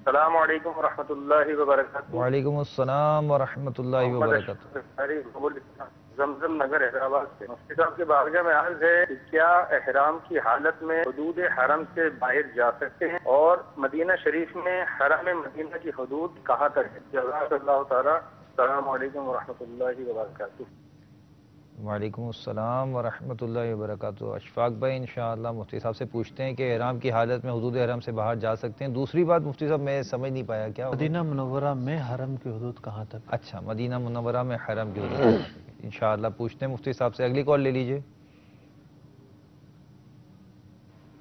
Speaker 6: السلام علیکم ورحمۃ اللہ وبرکاتہ.
Speaker 2: وعلیکم السلام ورحمۃ اللہ وبرکاتہ.
Speaker 6: زمزم نگر حیدرآباد سے. مفتی صاحب کے بارگاہ میں عرض ہے کہ کیا احرام کی حالت میں حدود حرم سے باہر جا سکتے ہیں، اور مدینہ شریف میں حرم مدینہ کی حدود کہاں تک ہے؟ جزاک اللہ تعالی. السلام علیکم ورحمۃ اللہ وبرکاتہ.
Speaker 2: وعلیکم السلام ورحمۃ اللہ وبرکاتہ. اشفاق بھائی انشاءاللہ مفتی صاحب سے پوچھتے ہیں کہ احرام کی حالت میں حدود حرم سے باہر جا سکتے ہیں. دوسری بات مفتی صاحب میں سمجھ نہیں پایا کیا
Speaker 3: مدینہ منورہ میں حرم کی حدود کہاں تک؟
Speaker 2: اچھا مدینہ منورہ میں حرم کی حدود انشاءاللہ پوچھتے ہیں مفتی صاحب سے. اگلی کال لے لیجئے.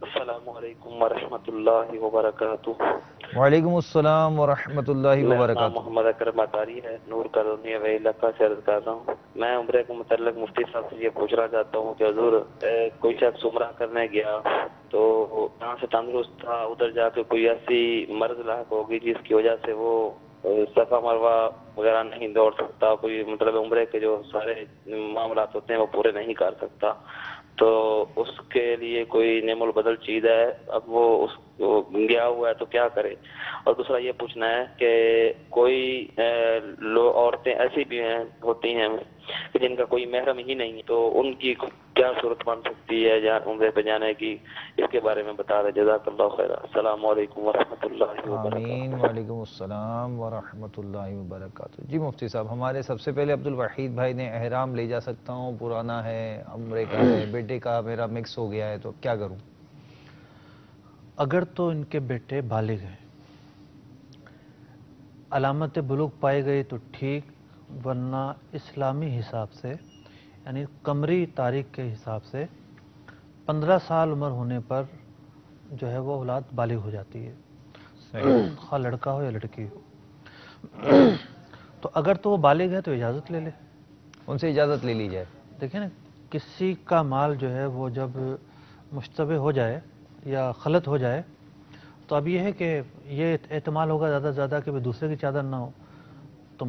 Speaker 7: السلام علیکم ورحمۃ اللہ وبرکاتہ.
Speaker 2: وعلیکم السلام ورحمۃ اللہ وبرکاتہ.
Speaker 7: محمد اکرم اطاری ہے، نور کالونی وی علاقہ سے عرض کر رہا ہوں. میں عمرے کے متعلق مفتی صاحب سے یہ پوچھنا چاہتا ہوں کہ حضور کوئی شخص عمرہ کرنے گیا تو یہاں سے تندرست تھا، ادھر جا کے کوئی ایسی مرض لاحق ہوگی جس کی وجہ سے وہ صفا مروہ وغیرہ نہیں دوڑ سکتا، کوئی مطلب عمرے کے جو سارے معاملات ہوتے ہیں وہ پورے نہیں کر سکتا، تو اس کے لیے کوئی نعم البدل چیز ہے، اب وہ اس گیا ہوا ہے تو کیا کرے؟ اور دوسرا یہ پوچھنا ہے کہ کوئی عورتیں ایسی بھی ہوتی ہیں کہ جن کا کوئی محرم ہی نہیں، تو ان کی کیا صورت بن سکتی ہے جہاں عمرے پہ جانے کی، اس کے بارے میں بتا دیں. جزاک اللہ خیر. السلام علیکم ورحمۃ اللہ وبرکاتہ.
Speaker 2: آمین. وعلیکم السلام ورحمۃ اللہ وبرکاتہ. جی مفتی صاحب ہمارے سب سے پہلے عبدالوحید بھائی نے احرام لے جا سکتا ہوں، پرانا ہے، عمرے کا ہے، بیٹے کا میرا مکس ہو گیا ہے، تو کیا کروں؟
Speaker 3: اگر تو ان کے بیٹے بالغ ہیں، علامت بلوغ پائے گئی تو ٹھیک، ورنہ اسلامی حساب سے یعنی قمری تاریخ کے حساب سے 15 سال عمر ہونے پر جو ہے وہ اولاد بالغ ہو جاتی ہے، خواہ لڑکا ہو یا لڑکی ہو. تو اگر تو وہ بالغ ہے تو اجازت لے لے،
Speaker 2: ان سے اجازت لے لی جائے.
Speaker 3: دیکھیں نا، کسی کا مال جو ہے وہ جب مشتبہ ہو جائے یا خلط ہو جائے تو اب یہ ہے کہ یہ احتمال ہوگا زیادہ سے زیادہ کہ دوسرے کی چادر نہ ہو، تو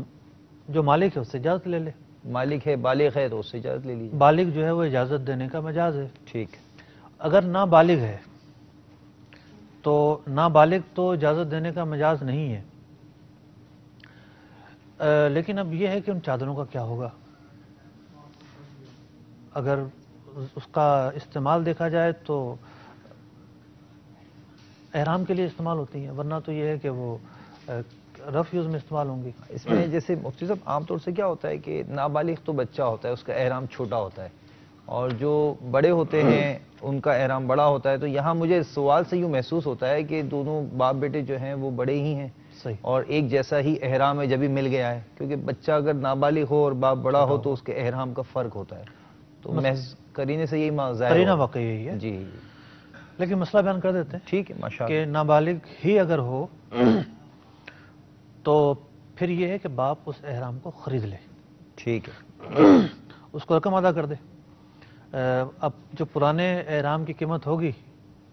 Speaker 3: جو مالک ہے اس سے اجازت لے لے.
Speaker 2: مالک ہے، بالغ ہے، تو اس سے اجازت لے لیجیے.
Speaker 3: بالغ جو ہے وہ اجازت دینے کا مجاز ہے.
Speaker 2: ٹھیک.
Speaker 3: اگر نابالغ ہے تو نابالغ تو اجازت دینے کا مجاز نہیں ہے. لیکن اب یہ ہے کہ ان چادروں کا کیا ہوگا؟ اگر اس کا استعمال دیکھا جائے تو احرام کے لیے استعمال ہوتی ہیں، ورنہ تو یہ ہے کہ وہ رف یوز میں استعمال ہوں گی.
Speaker 2: اس میں جیسے مفتی صاحب عام طور سے کیا ہوتا ہے کہ نابالغ تو بچہ ہوتا ہے، اس کا احرام چھوٹا ہوتا ہے، اور جو بڑے ہوتے ہیں ان کا احرام بڑا ہوتا ہے. تو یہاں مجھے سوال سے یوں محسوس ہوتا ہے کہ دونوں باپ بیٹے جو ہیں وہ بڑے ہی ہیں،
Speaker 3: صحیح،
Speaker 2: اور ایک جیسا ہی احرام ہے جبھی مل گیا ہے، کیونکہ بچہ اگر نابالغ ہو اور باپ بڑا ہو تو اس کے احرام کا فرق ہوتا ہے. تو محض قرینے سے یہی ظاہر
Speaker 3: قرینہ واقعی یہی ہے.
Speaker 2: جی
Speaker 3: لیکن مسئلہ بیان کر دیتے ہیں.
Speaker 2: ٹھیک ہے ماشاء اللہ.
Speaker 3: کہ نابالغ ہی اگر ہو تو پھر یہ ہے کہ باپ اس احرام کو خرید لے.
Speaker 2: ٹھیک ہے.
Speaker 3: اس کو رقم ادا کر دے. اب جو پرانے احرام کی قیمت ہوگی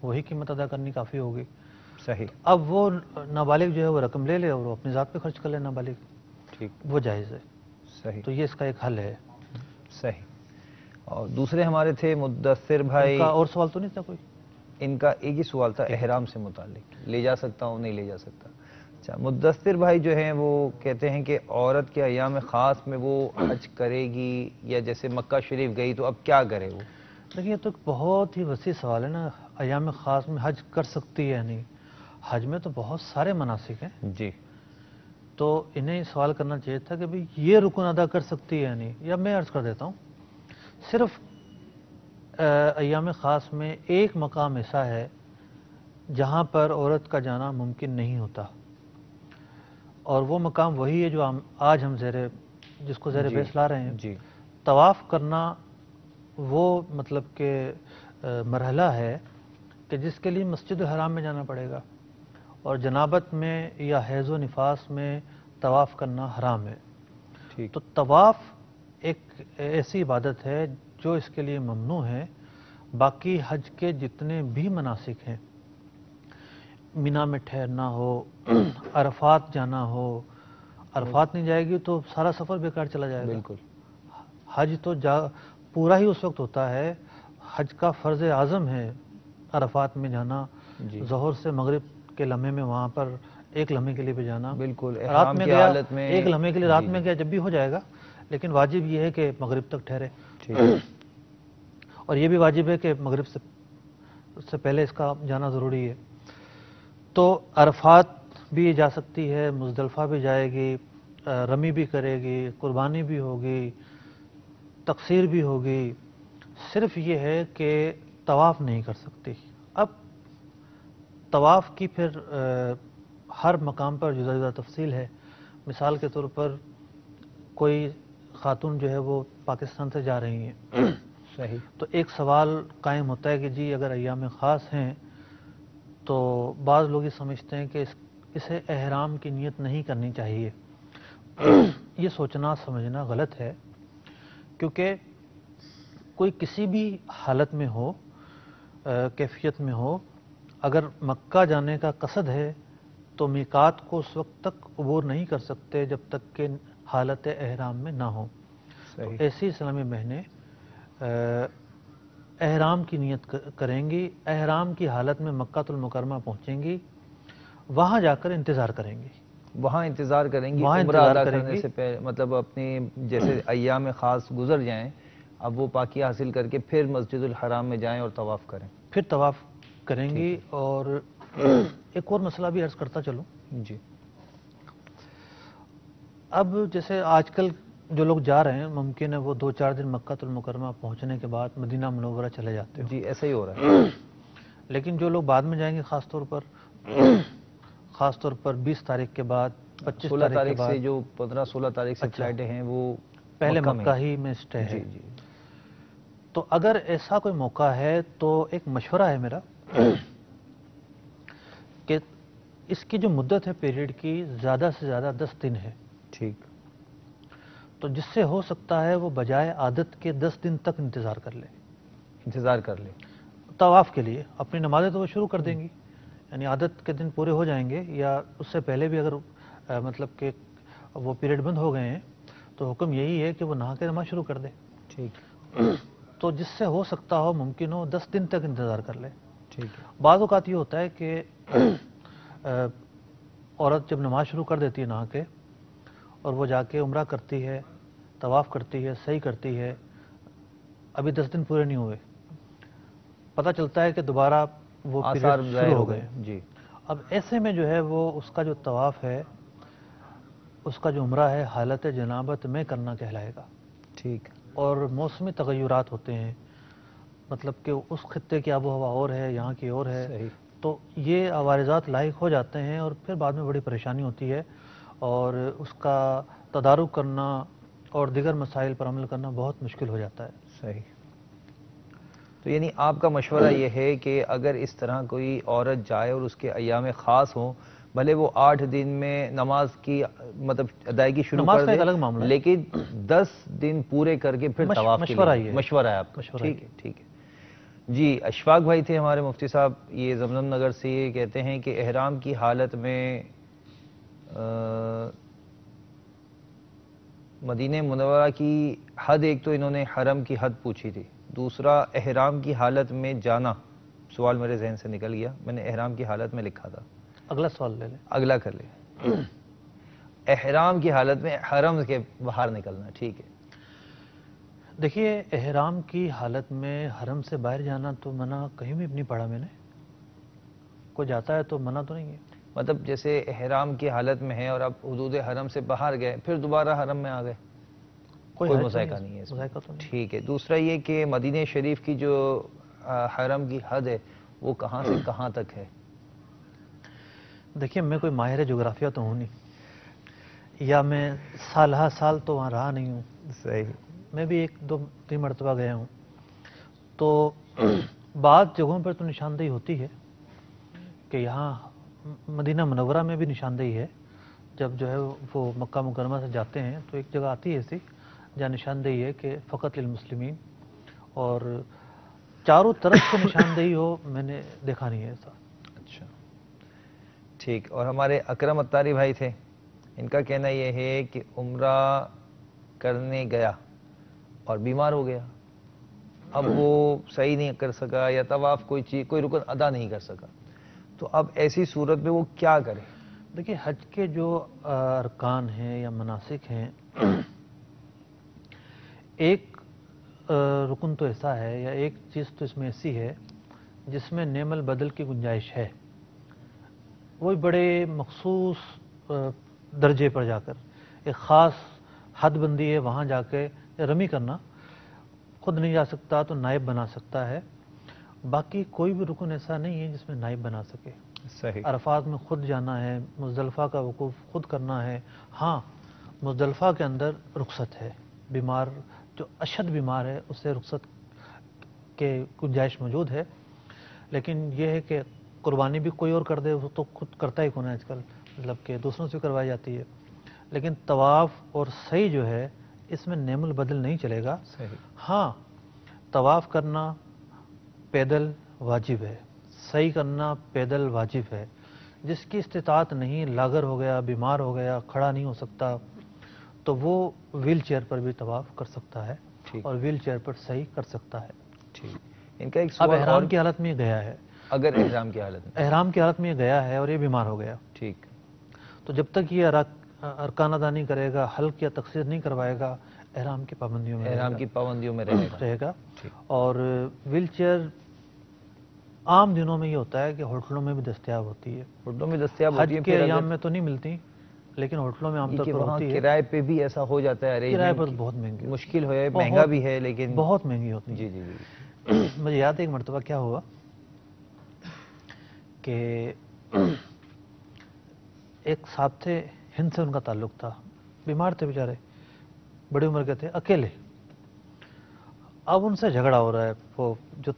Speaker 3: وہی قیمت ادا کرنی کافی ہوگی.
Speaker 2: صحیح.
Speaker 3: اب وہ نابالغ جو ہے وہ رقم لے لے اور وہ اپنی ذات پہ خرچ کر لے. نابالغ
Speaker 2: ٹھیک،
Speaker 3: وہ جائز ہے.
Speaker 2: صحیح.
Speaker 3: تو یہ اس کا ایک حل ہے.
Speaker 2: صحیح. اور دوسرے ہمارے تھے مدثر بھائی.
Speaker 3: ان کا اور سوال تو نہیں تھا کوئی؟
Speaker 2: ان کا ایک ہی سوال تھا احرام سے متعلق، لے جا سکتا ہوں نہیں لے جا سکتا. اچھا، مدثر بھائی جو ہیں وہ کہتے ہیں کہ عورت کے ایام خاص میں وہ حج کرے گی، یا جیسے مکہ شریف گئی تو اب کیا کرے وہ؟
Speaker 3: لیکن یہ تو ایک بہت ہی وسیع سوال ہے نا. ایام خاص میں حج کر سکتی ہے یا نہیں؟ حج میں تو بہت سارے مناسک ہیں.
Speaker 2: جی.
Speaker 3: تو انہیں سوال کرنا چاہیے تھا کہ بھئی یہ رکن ادا کر سکتی ہے یا نہیں. یا میں عرض کر دیتا ہوں، صرف ایام خاص میں ایک مقام ایسا ہے جہاں پر عورت کا جانا ممکن نہیں ہوتا، اور وہ مقام وہی ہے جو آج ہم جس کو زیر بحث لا رہے ہیں.
Speaker 2: جی.
Speaker 3: طواف کرنا وہ مطلب کہ مرحلہ ہے کہ جس کے لیے مسجد حرام میں جانا پڑے گا، اور جنابت میں یا حیض و نفاس میں طواف کرنا حرام ہے.
Speaker 2: ٹھیک.
Speaker 3: تو طواف ایک ایسی عبادت ہے جو اس کے لیے ممنوع ہے. باقی حج کے جتنے بھی مناسک ہیں، مینا میں ٹھہرنا ہو، عرفات جانا ہو، عرفات نہیں جائے گی تو سارا سفر بیکار چلا جائے گا.
Speaker 2: بالکل.
Speaker 3: حج تو پورا ہی اس وقت ہوتا ہے. حج کا فرض اعظم ہے عرفات میں جانا.
Speaker 2: جی.
Speaker 3: ظہر سے مغرب کے لمحے میں وہاں پر ایک لمحے کے لیے بھی جانا،
Speaker 2: بالکل
Speaker 3: رات میں گیا
Speaker 2: حالت میں
Speaker 3: ایک لمحے کے لیے، رات میں گیا جب بھی ہو جائے گا، لیکن واجب یہ ہے کہ مغرب تک ٹھہرے، اور یہ بھی واجب ہے کہ مغرب سے پہلے اس کا جانا ضروری ہے۔ تو عرفات بھی جا سکتی ہے، مزدلفہ بھی جائے گی، رمی بھی کرے گی، قربانی بھی ہوگی، تقصیر بھی ہوگی، صرف یہ ہے کہ طواف نہیں کر سکتی۔ اب طواف کی پھر ہر مقام پر جدا جدا تفصیل ہے۔ مثال کے طور پر کوئی خاتون جو ہے وہ پاکستان سے جا رہی ہیں،
Speaker 2: صحیح،
Speaker 3: تو ایک سوال قائم ہوتا ہے کہ جی اگر ایام خاص ہیں تو بعض لوگ یہ سمجھتے ہیں کہ اسے احرام کی نیت نہیں کرنی چاہیے۔ یہ سوچنا سمجھنا غلط ہے، کیونکہ کوئی کسی بھی حالت میں ہو، کیفیت میں ہو، اگر مکہ جانے کا قصد ہے تو میقات کو اس وقت تک عبور نہیں کر سکتے جب تک کہ حالت احرام میں نہ ہو۔ تو ایسی اسلامی بہنیں احرام کی نیت کریں گی، احرام کی حالت میں مکہ المکرمہ پہنچیں گی، وہاں جا کر انتظار کریں گی،
Speaker 2: وہاں انتظار کریں گی،
Speaker 3: وہاں
Speaker 2: عمرہ
Speaker 3: انتظار
Speaker 2: ادا
Speaker 3: کریں
Speaker 2: کرنے
Speaker 3: گی۔
Speaker 2: سے پہلے، مطلب اپنے جیسے ایام خاص گزر جائیں، اب وہ پاکی حاصل کر کے پھر مسجد الحرام میں جائیں اور طواف کریں،
Speaker 3: پھر طواف کریں گی۔ اور ایک اور مسئلہ بھی عرض کرتا چلوں،
Speaker 2: جی،
Speaker 3: اب جیسے آج کل جو لوگ جا رہے ہیں ممکن ہے وہ 2-4 دن مکہ المکرمہ پہنچنے کے بعد مدینہ منورہ چلے جاتے ہیں،
Speaker 2: جی ایسا ہی ہو رہا ہے،
Speaker 3: لیکن جو لوگ بعد میں جائیں گے خاص طور پر 20 تاریخ کے بعد، 25
Speaker 2: 16
Speaker 3: تاریخ کے
Speaker 2: تاریخ
Speaker 3: بعد،
Speaker 2: سے جو 15-16 تاریخ سے فلائٹیں ہیں وہ
Speaker 3: پہلے
Speaker 2: میں
Speaker 3: مکہ ہی میں سٹے ہے۔
Speaker 2: جی جی،
Speaker 3: تو اگر ایسا کوئی موقع ہے تو ایک مشورہ ہے میرا کہ اس کی جو مدت ہے پیریڈ کی زیادہ سے زیادہ 10 دن ہے،
Speaker 2: ٹھیک،
Speaker 3: تو جس سے ہو سکتا ہے وہ بجائے عادت کے 10 دن تک انتظار کر لے،
Speaker 2: انتظار کر لیں،
Speaker 3: طواف کے لیے۔ اپنی نمازیں تو وہ شروع کر دیں گی، یعنی عادت کے دن پورے ہو جائیں گے، یا اس سے پہلے بھی اگر مطلب کہ وہ پیریڈ بند ہو گئے ہیں تو حکم یہی ہے کہ وہ نہا کے نماز شروع کر دے۔
Speaker 2: ٹھیک،
Speaker 3: تو جس سے ہو سکتا ہو ممکن ہو 10 دن تک انتظار کر لے۔
Speaker 2: ٹھیک ہے،
Speaker 3: بعض اوقات یہ ہوتا ہے کہ عورت جب نماز شروع کر دیتی ہے نہا کے، اور وہ جا کے عمرہ کرتی ہے، طواف کرتی ہے، سعی کرتی ہے، ابھی 10 دن پورے نہیں ہوئے، پتہ چلتا ہے کہ دوبارہ وہ
Speaker 2: آثار
Speaker 3: پیریڈ
Speaker 2: ظاہر
Speaker 3: شروع
Speaker 2: ہو
Speaker 3: ہو
Speaker 2: گئے،
Speaker 3: گئے۔
Speaker 2: جی،
Speaker 3: اب ایسے میں جو ہے وہ اس کا جو طواف ہے، اس کا جو عمرہ ہے حالت جنابت میں کرنا کہلائے گا۔
Speaker 2: ٹھیک،
Speaker 3: اور موسمی تغیرات ہوتے ہیں، مطلب کہ اس خطے کی آب و ہوا اور ہے، یہاں کی اور ہے،
Speaker 2: صحیح،
Speaker 3: تو یہ عوارضات لاحق ہو جاتے ہیں اور پھر بعد میں بڑی پریشانی ہوتی ہے، اور اس کا تدارک کرنا اور دیگر مسائل پر عمل کرنا بہت مشکل ہو جاتا ہے۔
Speaker 2: صحیح۔ تو یعنی آپ کا مشورہ یہ ہے کہ اگر اس طرح کوئی عورت جائے اور اس کے ایام خاص ہوں، بھلے وہ 8 دن میں نماز کی مطلب ادائیگی شروع
Speaker 3: نماز
Speaker 2: کر
Speaker 3: کا
Speaker 2: دے،
Speaker 3: ایک الگ معاملہ ہے،
Speaker 2: لیکن 10 دن پورے کر کے پھر طواف کے
Speaker 3: مشورہ
Speaker 2: لیے
Speaker 3: یہ ہے،
Speaker 2: مشورہ ہے آپ کا،
Speaker 3: مشورہ
Speaker 2: ٹھیک ہے، ٹھیک ہے۔ جی، اشفاق بھائی تھے ہمارے مفتی صاحب، یہ زمزم نگر سے، یہ کہتے ہیں کہ احرام کی حالت میں مدینہ منورہ کی حد، ایک تو انہوں نے حرم کی حد پوچھی تھی، دوسرا احرام کی حالت میں جانا، سوال میرے ذہن سے نکل گیا، میں نے احرام کی حالت میں لکھا تھا،
Speaker 3: اگلا سوال لے لیں۔
Speaker 2: اگلا کر لیں۔ احرام کی حالت میں حرم کے باہر نکلنا، ٹھیک ہے،
Speaker 3: دیکھیے احرام کی حالت میں حرم سے باہر جانا تو منع کہیں بھی نہیں پڑھا میں نے، کوئی جاتا ہے تو منع تو نہیں ہے،
Speaker 2: مطلب جیسے احرام کی حالت میں ہے اور آپ حدود حرم سے باہر گئے پھر دوبارہ حرم میں آ گئے، کوئی
Speaker 3: حرج
Speaker 2: مذائقہ نہیں ہے اس میں،
Speaker 3: مذائقہ تو نہیں۔
Speaker 2: ٹھیک ہے۔ دوسرا یہ کہ مدینہ شریف کی جو حرم کی حد ہے وہ کہاں سے کہاں تک ہے؟
Speaker 3: دیکھیے میں کوئی ماہر جغرافیہ تو ہوں نہیں، یا میں سال ہر سال تو وہاں رہا نہیں ہوں،
Speaker 2: صحیح،
Speaker 3: میں بھی 1-2-3 مرتبہ گیا ہوں، تو بعض جگہوں پر تو نشاندہی ہوتی ہے کہ یہاں مدینہ منورہ میں بھی نشاندہی ہے، جب جو ہے وہ مکہ مکرمہ سے جاتے ہیں تو ایک جگہ آتی ہے ایسی جہاں نشاندہی ہے کہ فقط للمسلمین، اور چاروں طرف سے نشاندہی ہو میں نے دیکھا نہیں ہے ایسا۔
Speaker 2: اچھا، ٹھیک۔ اور ہمارے اکرم اتاری بھائی تھے، ان کا کہنا یہ ہے کہ عمرہ کرنے گیا اور بیمار ہو گیا، اب وہ صحیح نہیں کر سکا، یا طواف کوئی رکن ادا نہیں کر سکا، تو اب ایسی صورت میں وہ کیا کرے؟
Speaker 3: دیکھیے حج کے جو ارکان ہیں یا مناسک ہیں، ایک رکن تو ایسا ہے یا ایک چیز تو اس میں ایسی ہے جس میں نعم البدل کی گنجائش ہے، وہ بڑے مخصوص درجے پر جا کر ایک خاص حد بندی ہے، وہاں جا کے رمی کرنا، خود نہیں جا سکتا تو نائب بنا سکتا ہے، باقی کوئی بھی رکن ایسا نہیں ہے جس میں نائب بنا سکے۔
Speaker 2: صحیح۔
Speaker 3: عرفات میں خود جانا ہے، مزدلفہ کا وقوف خود کرنا ہے۔ ہاں مزدلفہ کے اندر رخصت ہے، بیمار جو اشد بیمار ہے اس سے رخصت کے گنجائش موجود ہے، لیکن یہ ہے کہ قربانی بھی کوئی اور کر دے وہ تو خود کرتا ہی کون ہے آج کل، مطلب کہ دوسروں سے کروائی جاتی ہے، لیکن طواف اور سعی جو ہے اس میں نعم البدل نہیں چلے گا۔ ہاں طواف کرنا پیدل واجب ہے، سعی کرنا پیدل واجب ہے، جس کی استطاعت نہیں، لاغر ہو گیا، بیمار ہو گیا، کھڑا نہیں ہو سکتا، تو وہ ویل چیئر پر بھی طواف کر سکتا ہے اور ویل چیئر پر سعی کر سکتا ہے۔
Speaker 2: ٹھیک، ان کا ایک
Speaker 3: اب
Speaker 2: سوال
Speaker 3: احرام کی حالت میں یہ گیا ہے،
Speaker 2: اگر احرام کی حالت میں
Speaker 3: احرام کی حالت میں یہ گیا ہے اور یہ بیمار ہو گیا،
Speaker 2: ٹھیک،
Speaker 3: تو جب تک یہ ارکان ادا نہیں کرے گا، حلق یا تقصیر نہیں کروائے گا، احرام کی پابندیوں میں
Speaker 2: احرام کی پابندیوں میں رہے گا۔
Speaker 3: اور ویل چیئر عام دنوں میں یہ ہوتا ہے کہ ہوٹلوں میں بھی دستیاب ہوتی ہے،
Speaker 2: ہوٹلوں میں دستیاب
Speaker 3: حج
Speaker 2: ہوتی ہے،
Speaker 3: کے ایام میں تو نہیں ملتی لیکن ہوٹلوں میں عام طور پر ہوتی ہے۔
Speaker 2: کرائے پہ بھی ایسا ہو جاتا ہے،
Speaker 3: کرائے پر بہت مہنگی،
Speaker 2: مشکل ہے، مہنگا بھی ہے، لیکن
Speaker 3: بہت مہنگی ہوتی ہے۔
Speaker 2: جی جی جی،
Speaker 3: مجھے یاد ہے ایک مرتبہ کیا ہوا کہ ایک صاحب تھے، ہند سے ان کا تعلق تھا، بیمار تھے بیچارے، بڑی عمر کے تھے، اکیلے، اب ان سے جھگڑا ہو رہا ہے، وہ جو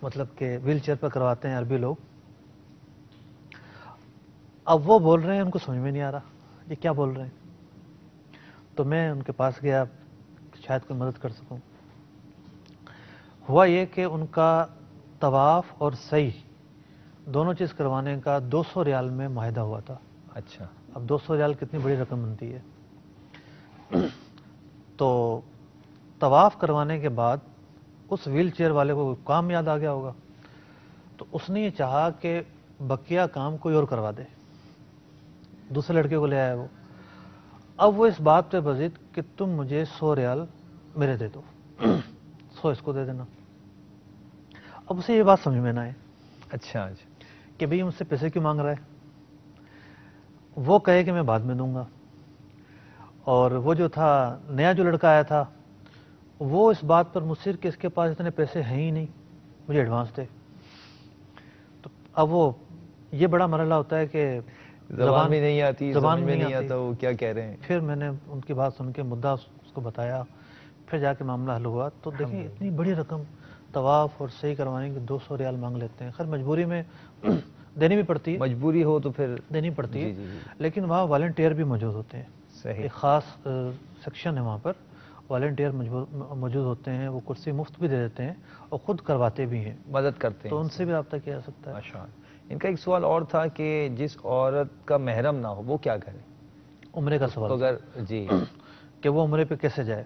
Speaker 3: مطلب کہ ویل چیئر پر کرواتے ہیں عربی لوگ، اب وہ بول رہے ہیں ان کو سمجھ میں نہیں آ رہا یہ کیا بول رہے ہیں، تو میں ان کے پاس گیا شاید کوئی مدد کر سکوں۔ ہوا یہ کہ ان کا طواف اور سعی دونوں چیز کروانے کا 200 ریال میں معاہدہ ہوا تھا۔
Speaker 2: اچھا،
Speaker 3: اب 200 ریال کتنی بڑی رقم بنتی ہے، تو طواف کروانے کے بعد اس ویل چیئر والے کو کام یاد آ گیا ہوگا، تو اس نے یہ چاہا کہ بقیہ کام کوئی اور کروا دے، دوسرے لڑکے کو لے آیا وہ، اب وہ اس بات پہ بضد کہ تم مجھے 100 ریال میرے دے دو، 100 اس کو دے دینا۔ اب اسے یہ بات سمجھ میں نہ آئے
Speaker 2: اچھا
Speaker 3: کہ بھئی مجھ سے پیسے کیوں مانگ رہا ہے، وہ کہے کہ میں بعد میں دوں گا، اور وہ جو تھا نیا جو لڑکا آیا تھا وہ اس بات پر مصر کہ اس کے پاس اتنے پیسے ہیں ہی نہیں، مجھے ایڈوانس دے۔ تو اب وہ یہ بڑا مرحلہ ہوتا ہے کہ
Speaker 2: زبان میں نہیں آتی،
Speaker 3: زبان
Speaker 2: میں نہیں آتا وہ کیا کہہ رہے ہیں۔
Speaker 3: پھر میں نے ان کی بات سن کے مدعا اس کو بتایا، پھر جا کے معاملہ حل ہوا۔ تو دیکھیں اتنی بڑی رقم طواف اور سعی کروانے کی 200 ریال مانگ لیتے ہیں، خیر مجبوری میں دینی بھی پڑتی ہے،
Speaker 2: مجبوری ہو تو پھر
Speaker 3: دینی پڑتی ہے، لیکن وہاں والنٹیئر بھی موجود ہوتے ہیں، ایک خاص سیکشن ہے وہاں پر والنٹیئر موجود ہوتے ہیں، وہ کرسی مفت بھی دے دیتے ہیں اور خود کرواتے بھی ہیں،
Speaker 2: مدد کرتے ہیں،
Speaker 3: تو ان سے بھی رابطہ کیا جا سکتا ہے۔
Speaker 2: ماشاء اللہ۔ ان کا ایک سوال اور تھا کہ جس عورت کا محرم نہ ہو وہ کیا کرے؟
Speaker 3: عمرے کا سوال
Speaker 2: اگر جی
Speaker 3: کہ وہ عمرے پہ کیسے جائے؟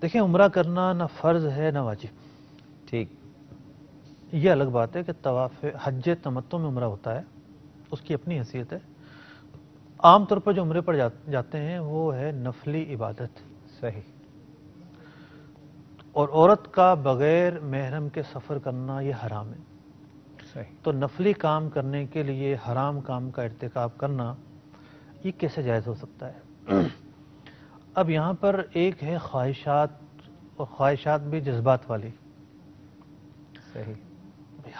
Speaker 3: دیکھیں عمرہ کرنا نہ فرض ہے نہ واجب،
Speaker 2: ٹھیک،
Speaker 3: یہ الگ بات ہے کہ طواف حج تمتع میں عمرہ ہوتا ہے، اس کی اپنی حیثیت ہے۔ عام طور پر جو عمرے پر جاتے ہیں وہ ہے نفلی عبادت،
Speaker 2: صحیح،
Speaker 3: اور عورت کا بغیر محرم کے سفر کرنا یہ حرام ہے،
Speaker 2: صحیح،
Speaker 3: تو نفلی کام کرنے کے لیے حرام کام کا ارتکاب کرنا یہ کیسے جائز ہو سکتا ہے؟ اب یہاں پر ایک ہے خواہشات، اور خواہشات بھی جذبات والی،
Speaker 2: صحیح،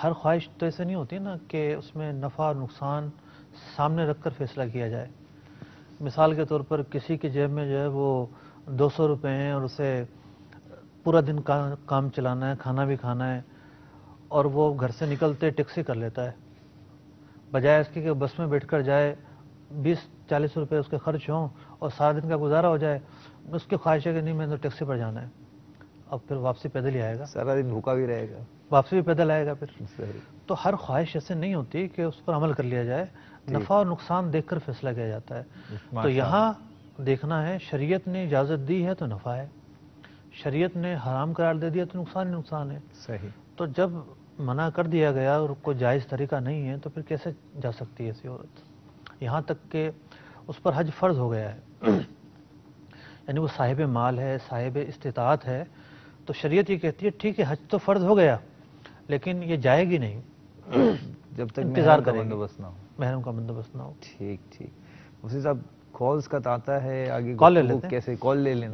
Speaker 3: ہر خواہش تو ایسے نہیں ہوتی نا کہ اس میں نفع اور نقصان سامنے رکھ کر فیصلہ کیا جائے۔ مثال کے طور پر کسی کی جیب میں جو ہے وہ 200 روپے ہیں اور اسے پورا دن کام چلانا ہے، کھانا بھی کھانا ہے، اور وہ گھر سے نکلتے ٹیکسی کر لیتا ہے، بجائے اس کے کہ بس میں بیٹھ کر جائے، 20-40 روپے اس کے خرچ ہوں اور سارا دن کا گزارا ہو جائے، اس کی خواہش ہے کہ نہیں میں تو ٹیکسی پر جانا ہے، اب پھر واپسی پیدل ہی آئے گا،
Speaker 2: سارا دن بھوکا بھی رہے گا،
Speaker 3: واپسی بھی پیدل آئے گا پھر۔
Speaker 2: صحیح،
Speaker 3: تو ہر خواہش ایسے نہیں ہوتی کہ اس پر عمل کر لیا جائے، نفع اور نقصان دیکھ کر فیصلہ کیا جاتا ہے۔ تو یہاں دیکھنا ہے شریعت نے اجازت دی ہے تو نفع ہے، شریعت نے حرام قرار دے دیا تو نقصان ہی نقصان ہے۔
Speaker 2: صحیح،
Speaker 3: تو جب منع کر دیا گیا اور کوئی جائز طریقہ نہیں ہے تو پھر کیسے جا سکتی ہے ایسی عورت؟ یہاں تک کہ اس پر حج فرض ہو گیا ہے، یعنی وہ صاحب مال ہے، صاحب استطاعت ہے، تو شریعت یہ کہتی ہے ٹھیک ہے حج تو فرض ہو گیا لیکن یہ جائے گی نہیں
Speaker 2: جب تک
Speaker 3: انتظار
Speaker 2: محرم کا
Speaker 3: کرے گی،
Speaker 2: بندوبست نہ ہو.
Speaker 3: محرم کا بندوبست نہ ہو.
Speaker 2: ٹھیک ٹھیک. مفتی صاحب کالز کا آتا ہے آگے
Speaker 3: کال لے
Speaker 2: گفتگو
Speaker 3: لیتے ہیں.
Speaker 2: کیسے کال لے لیں؟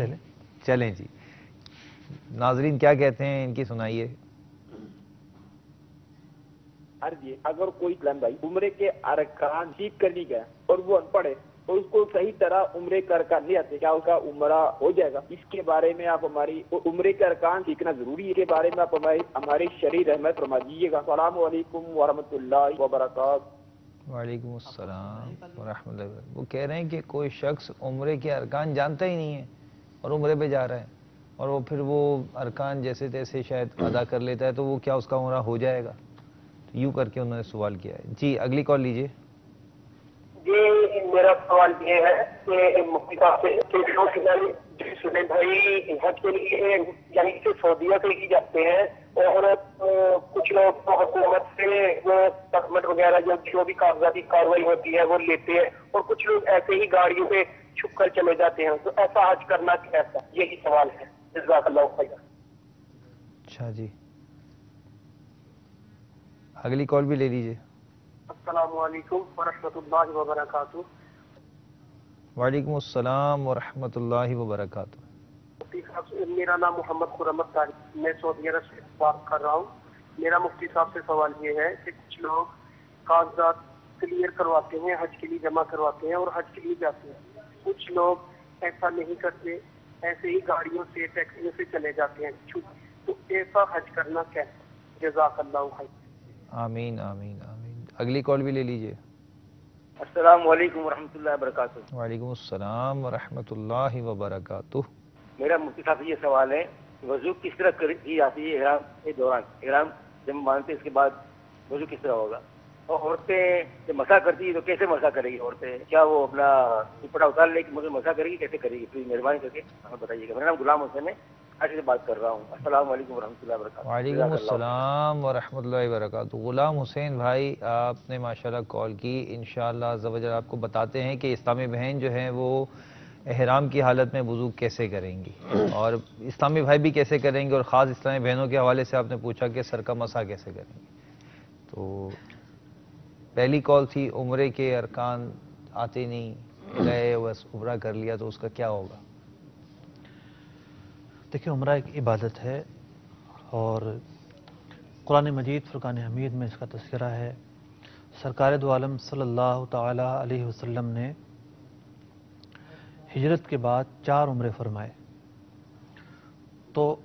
Speaker 2: چلیں جی، ناظرین کیا کہتے ہیں ان کی سنائیے.
Speaker 8: جی اگر کوئی بھائی عمرے کے ارکان ٹھیک کرنی گیا اور وہ ان پڑھ ہے اور اس کو صحیح طرح عمرے کے ارکان نہیں آتے، کیا اس کا عمرہ ہو جائے گا؟ اس کے بارے میں آپ ہماری عمرے کے ارکان سیکھنا ضروری ہے، کے بارے میں آپ ہماری شرعی رحمت فرما دیجیے گا. السلام علیکم ورحمۃ اللہ وبرکاتہ.
Speaker 2: وعلیکم السلام ورحمۃ اللہ وبرکاتہ. وہ کہہ رہے ہیں کہ کوئی شخص عمرے کے ارکان جانتا ہی نہیں ہے اور عمرے پہ جا رہا ہے اور وہ پھر وہ ارکان جیسے تیسے شاید ادا کر لیتا ہے، تو وہ کیا اس کا عمرہ ہو جائے گا؟ یوں کر کے انہوں نے سوال کیا ہے. جی اگلی کال لیجئے.
Speaker 9: جی میرا سوال یہ ہے کہ مفتی صاحب سے سنے بھائی حج کے لیے یعنی کہ سعودیہ سے ہی جاتے ہیں اور کچھ لوگ تو حکومت سے وہ پرمٹ وغیرہ جو بھی کاغذاتی کاروائی ہوتی ہے وہ لیتے ہیں اور کچھ لوگ ایسے ہی گاڑیوں پہ چھپ کر چلے جاتے ہیں، تو ایسا حج کرنا کیسا؟ یہی سوال ہے. جزاک اللہ خیر.
Speaker 2: اچھا جی اگلی کال بھی لے لیجئے.
Speaker 9: السلام علیکم ورحمۃ اللہ وبرکاتہ.
Speaker 2: وعلیکم السلام ورحمۃ اللہ وبرکاتہ.
Speaker 9: مفتی صاحب میرا نام محمد خرمت طارق، میں سعودی عرب سے بات کر رہا ہوں. میرا مفتی صاحب سے سوال یہ ہے کہ کچھ لوگ کاغذات کلیئر کرواتے ہیں، حج کے لیے جمع کرواتے ہیں اور حج کے لیے جاتے ہیں. کچھ لوگ ایسا نہیں کرتے، ایسے ہی گاڑیوں سے ٹیکسیوں سے چلے جاتے ہیں، تو ایسا حج کرنا کیسا؟ جزاک اللہ خیر.
Speaker 2: آمین آمین آمین. اگلی کال بھی لے لیجئے.
Speaker 10: السلام علیکم ورحمۃ اللہ وبرکاتہ.
Speaker 2: وعلیکم السلام ورحمۃ اللہ وبرکاتہ.
Speaker 10: میرا مفتی صاحب سے یہ سوال ہے وضو کس طرح کی جاتی ہے احرام کے دوران؟ احرام جب باندھتے ہیں اس کے بعد وضو کس طرح ہوگا؟ اور عورتیں جب مسح کرتی ہے تو کیسے مسح کرے گی عورتیں؟ کیا وہ اپنا دوپٹہ اتار لے کے مجھے مسح کرے گی؟ کیسے کرے گی؟ پلیز مہربانی کر کے ہمیں بتائیے گا. میرا نام غلام حسین ہے، ایسے سے بات کر رہا ہوں. السلام علیکم ورحمۃ اللہ وبرکاتہ.
Speaker 2: وعلیکم السلام ورحمۃ اللہ وبرکاتہ. غلام حسین بھائی آپ نے ماشاءاللہ کال کی. انشاءاللہ عز و جل آپ کو بتاتے ہیں کہ اسلامی بہن جو ہیں وہ احرام کی حالت میں وضو کیسے کریں گی اور اسلامی بھائی بھی کیسے کریں گے، اور خاص اسلامی بہنوں کے حوالے سے آپ نے پوچھا کہ سر کا مسح کیسے کریں گے. تو پہلی کال تھی عمرے کے ارکان آتے نہیں، گئے بس عمرہ کر لیا تو اس کا کیا ہوگا؟
Speaker 3: دیکھیں عمرہ ایک عبادت ہے اور قرآن مجید فرقان حمید میں اس کا تذکرہ ہے. سرکار دو عالم صلی اللہ تعالی علیہ وسلم نے ہجرت کے بعد 4 عمرے فرمائے. تو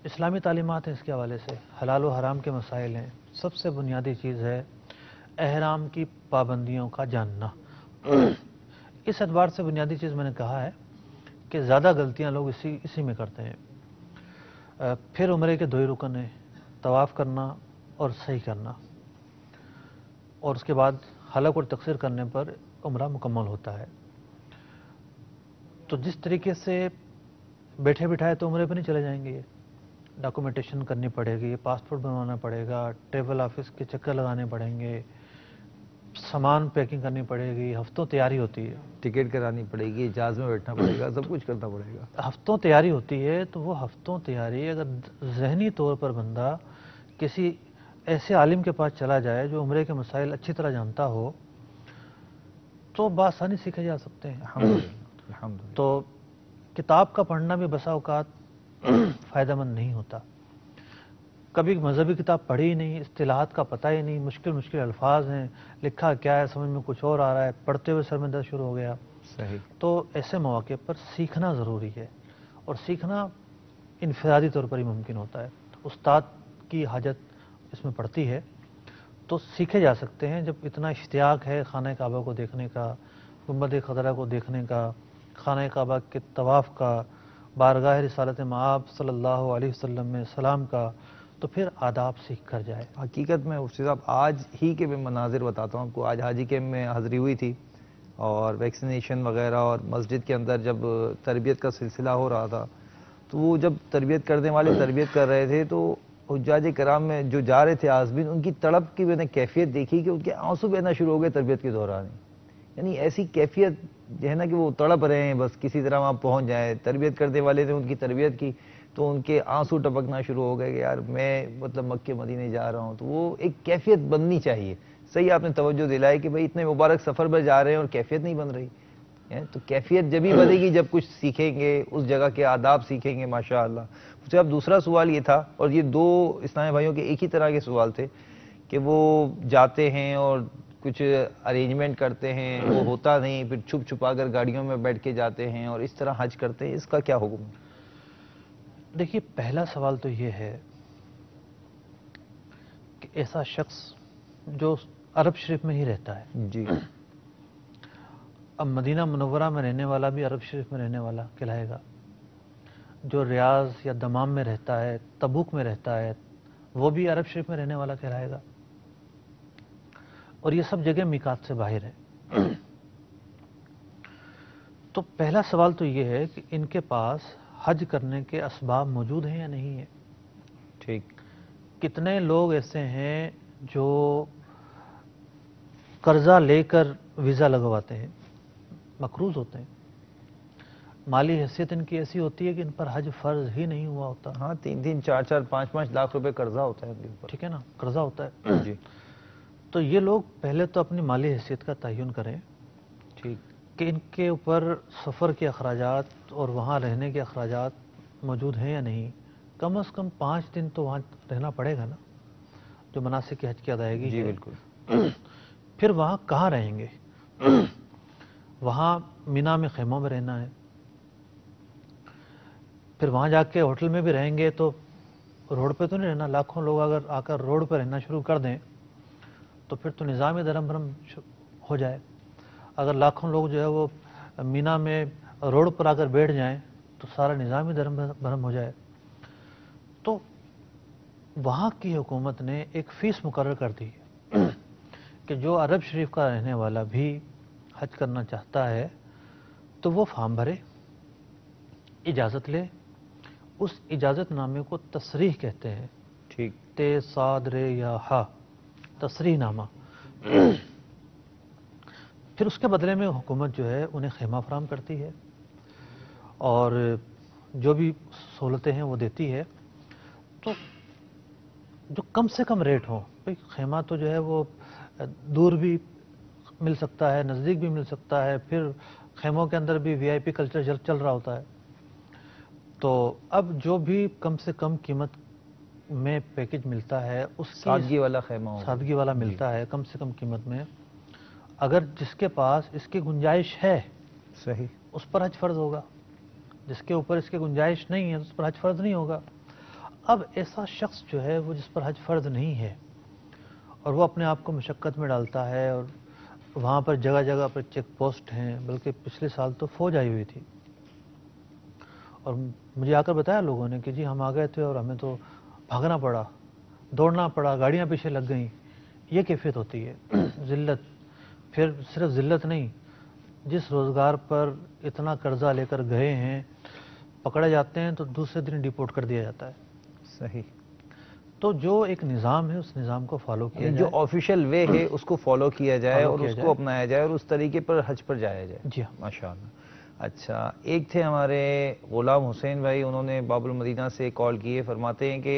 Speaker 3: اسلامی تعلیمات ہیں اس کے حوالے سے، حلال و حرام کے مسائل ہیں. سب سے بنیادی چیز ہے احرام کی پابندیوں کا جاننا. اس اعتبار سے بنیادی چیز میں نے کہا ہے کہ زیادہ غلطیاں لوگ اسی میں کرتے ہیں. پھر عمرے کے 2 رکن ہیں، طواف کرنا اور صحیح کرنا، اور اس کے بعد حلق اور تقصیر کرنے پر عمرہ مکمل ہوتا ہے. تو جس طریقے سے بیٹھے بٹھائے تو عمرے پہ نہیں چلے جائیں گے. یہ ڈاکومنٹیشن کرنی پڑے گی، پاسپورٹ بنوانا پڑے گا، ٹریول آفس کے چکر لگانے پڑیں گے، سامان پیکنگ کرنی پڑے گی، ہفتوں تیاری ہوتی ہے،
Speaker 2: ٹکٹ کرانی پڑے گی، جہاز میں بیٹھنا پڑے گا، سب کچھ کرنا پڑے گا.
Speaker 3: ہفتوں تیاری ہوتی ہے. تو وہ ہفتوں تیاری اگر ذہنی طور پر بندہ کسی ایسے عالم کے پاس چلا جائے جو عمرے کے مسائل اچھی طرح جانتا ہو تو بآسانی سیکھے جا سکتے ہیں.
Speaker 2: الحمدللہ.
Speaker 3: تو کتاب کا پڑھنا بھی بسا اوقات فائدہ مند نہیں ہوتا. کبھی مذہبی کتاب پڑھی ہی نہیں، اصطلاحات کا پتہ ہی نہیں، مشکل الفاظ ہیں، لکھا کیا ہے سمجھ میں کچھ اور آ رہا ہے، پڑھتے ہوئے سر میں درد شروع ہو گیا.
Speaker 2: صحیح.
Speaker 3: تو ایسے مواقع پر سیکھنا ضروری ہے، اور سیکھنا انفرادی طور پر ہی ممکن ہوتا ہے. استاد کی حاجت اس میں پڑتی ہے. تو سیکھے جا سکتے ہیں جب اتنا اشتیاق ہے خانہ کعبہ کو دیکھنے کا، گنبد خضرا کو دیکھنے کا، خانہ کعبہ کے طواف کا، بارگاہ رسالت مآب صلی اللہ علیہ وسلم میں سلام کا، تو پھر آداب سیکھ کر جائے.
Speaker 2: حقیقت میں مفتی صاحب آج ہی کے میں مناظر بتاتا ہوں آپ کو. آج حاجی کیمپ میں حاضری ہوئی تھی اور ویکسینیشن وغیرہ، اور مسجد کے اندر جب تربیت کا سلسلہ ہو رہا تھا تو وہ جب تربیت کرنے والے تربیت کر رہے تھے تو حجاج کرام میں جو جا رہے تھے عازمین، ان کی تڑپ کی میں نے کیفیت دیکھی کہ ان کے آنسو بہنا شروع ہو گئے تربیت کے دوران. یعنی ایسی کیفیت جو ہے نا کہ وہ تڑپ رہے ہیں بس کسی طرح وہاں پہنچ جائیں. تربیت کرنے والے نے ان کی تربیت کی تو ان کے آنسو ٹپکنا شروع ہو گئے کہ یار میں مطلب مکے مدینے جا رہا ہوں. تو وہ ایک کیفیت بننی چاہیے. صحیح آپ نے توجہ دلائی کہ بھئی اتنے مبارک سفر پر جا رہے ہیں اور کیفیت نہیں بن رہی. تو کیفیت جبھی بنے گی جب کچھ سیکھیں گے، اس جگہ کے آداب سیکھیں گے. ماشاءاللہ. مجھ سے اب دوسرا سوال یہ تھا، اور یہ دو اسلامی بھائیوں کے ایک ہی طرح کے سوال تھے، کہ وہ جاتے ہیں اور کچھ ارینجمنٹ کرتے ہیں، وہ ہوتا نہیں، پھر چھپ چھپا کر گاڑیوں میں بیٹھ کے جاتے ہیں اور اس طرح حج کرتے ہیں. اس کا کیا حکم ہے؟
Speaker 3: دیکھیے، پہلا سوال تو یہ ہے کہ ایسا شخص جو عرب شریف میں ہی رہتا ہے،
Speaker 2: جی،
Speaker 3: اب مدینہ منورہ میں رہنے والا بھی عرب شریف میں رہنے والا کہلائے گا، جو ریاض یا دمام میں رہتا ہے، تبوک میں رہتا ہے، وہ بھی عرب شریف میں رہنے والا کہلائے گا. اور یہ سب جگہ میقات سے باہر ہے. تو پہلا سوال تو یہ ہے کہ ان کے پاس حج کرنے کے اسباب موجود ہیں یا نہیں ہیں.
Speaker 2: ٹھیک.
Speaker 3: کتنے لوگ ایسے ہیں جو قرضہ لے کر ویزا لگواتے ہیں، مقروض ہوتے ہیں، مالی حیثیت ان کی ایسی ہوتی ہے کہ ان پر حج فرض ہی نہیں ہوا ہوتا.
Speaker 2: ہاں، 3 4 5 لاکھ روپے قرضہ ہوتا ہے ان کے اوپر.
Speaker 3: ٹھیک ہے نا، قرضہ ہوتا ہے.
Speaker 2: جی.
Speaker 3: تو یہ لوگ پہلے تو اپنی مالی حیثیت کا تعین کریں.
Speaker 2: ٹھیک.
Speaker 3: کہ ان کے اوپر سفر کے اخراجات اور وہاں رہنے کے اخراجات موجود ہیں یا نہیں. کم از کم 5 دن تو وہاں رہنا پڑے گا نا، جو مناسک کی حج کی ادائیگی.
Speaker 2: جی
Speaker 3: ہے.
Speaker 2: بالکل.
Speaker 3: پھر وہاں کہاں رہیں گے؟ وہاں مینا میں خیموں میں رہنا ہے. پھر وہاں جا کے ہوٹل میں بھی رہیں گے تو روڈ پہ تو نہیں رہنا. لاکھوں لوگ اگر آ کر روڈ پہ رہنا شروع کر دیں تو پھر تو نظام درم بھرم ہو جائے. اگر لاکھوں لوگ جو ہے وہ مینا میں روڈ پر آ کر بیٹھ جائیں تو سارا نظام درم بھرم ہو جائے. تو وہاں کی حکومت نے ایک فیس مقرر کر دی کہ جو عرب شریف کا رہنے والا بھی حج کرنا چاہتا ہے تو وہ فارم بھرے، اجازت لے. اس اجازت نامے کو تصریح کہتے ہیں.
Speaker 2: ٹھیک.
Speaker 3: تے صاد رے یا ہا، تصریح نامہ. پھر اس کے بدلے میں حکومت جو ہے انہیں خیمہ فراہم کرتی ہے اور جو بھی سہولتیں ہیں وہ دیتی ہے. تو جو کم سے کم ریٹ ہو، خیمہ تو جو ہے وہ دور بھی مل سکتا ہے، نزدیک بھی مل سکتا ہے. پھر خیموں کے اندر بھی وی آئی پی کلچر چل رہا ہوتا ہے. تو اب جو بھی کم سے کم قیمت میں پیکج ملتا ہے، اس کی
Speaker 2: سادگی والا خیمہ ہوگا.
Speaker 3: سادگی والا ملتا ہے کم سے کم قیمت میں. اگر جس کے پاس اس کی گنجائش ہے،
Speaker 2: صحیح،
Speaker 3: اس پر حج فرض ہوگا. جس کے اوپر اس کی گنجائش نہیں ہے اس پر حج فرض نہیں ہوگا. اب ایسا شخص جو ہے وہ جس پر حج فرض نہیں ہے اور وہ اپنے آپ کو مشقت میں ڈالتا ہے، اور وہاں پر جگہ جگہ پر چیک پوسٹ ہیں، بلکہ پچھلے سال تو فوج آئی ہوئی تھی اور مجھے آ کر بتایا لوگوں نے کہ جی ہم آ گئے تھے اور ہمیں تو بھاگنا پڑا، دوڑنا پڑا، گاڑیاں پیچھے لگ گئیں. یہ کیفیت ہوتی ہے. ذلت. پھر صرف ذلت نہیں، جس روزگار پر اتنا قرضہ لے کر گئے ہیں پکڑے جاتے ہیں تو دوسرے دن ڈیپورٹ کر دیا جاتا ہے.
Speaker 2: صحیح.
Speaker 3: تو جو ایک نظام ہے اس نظام کو فالو کیا جائے،
Speaker 2: جو آفیشیل وے ہے اس کو فالو کیا جائے اور اس کو اپنایا جائے اور اس طریقے پر حج پر جایا جائے.
Speaker 3: جی ہاں.
Speaker 2: ماشاءاللہ. اچھا، ایک تھے ہمارے غلام حسین بھائی، انہوں نے باب المدینہ سے کال کیے، فرماتے ہیں کہ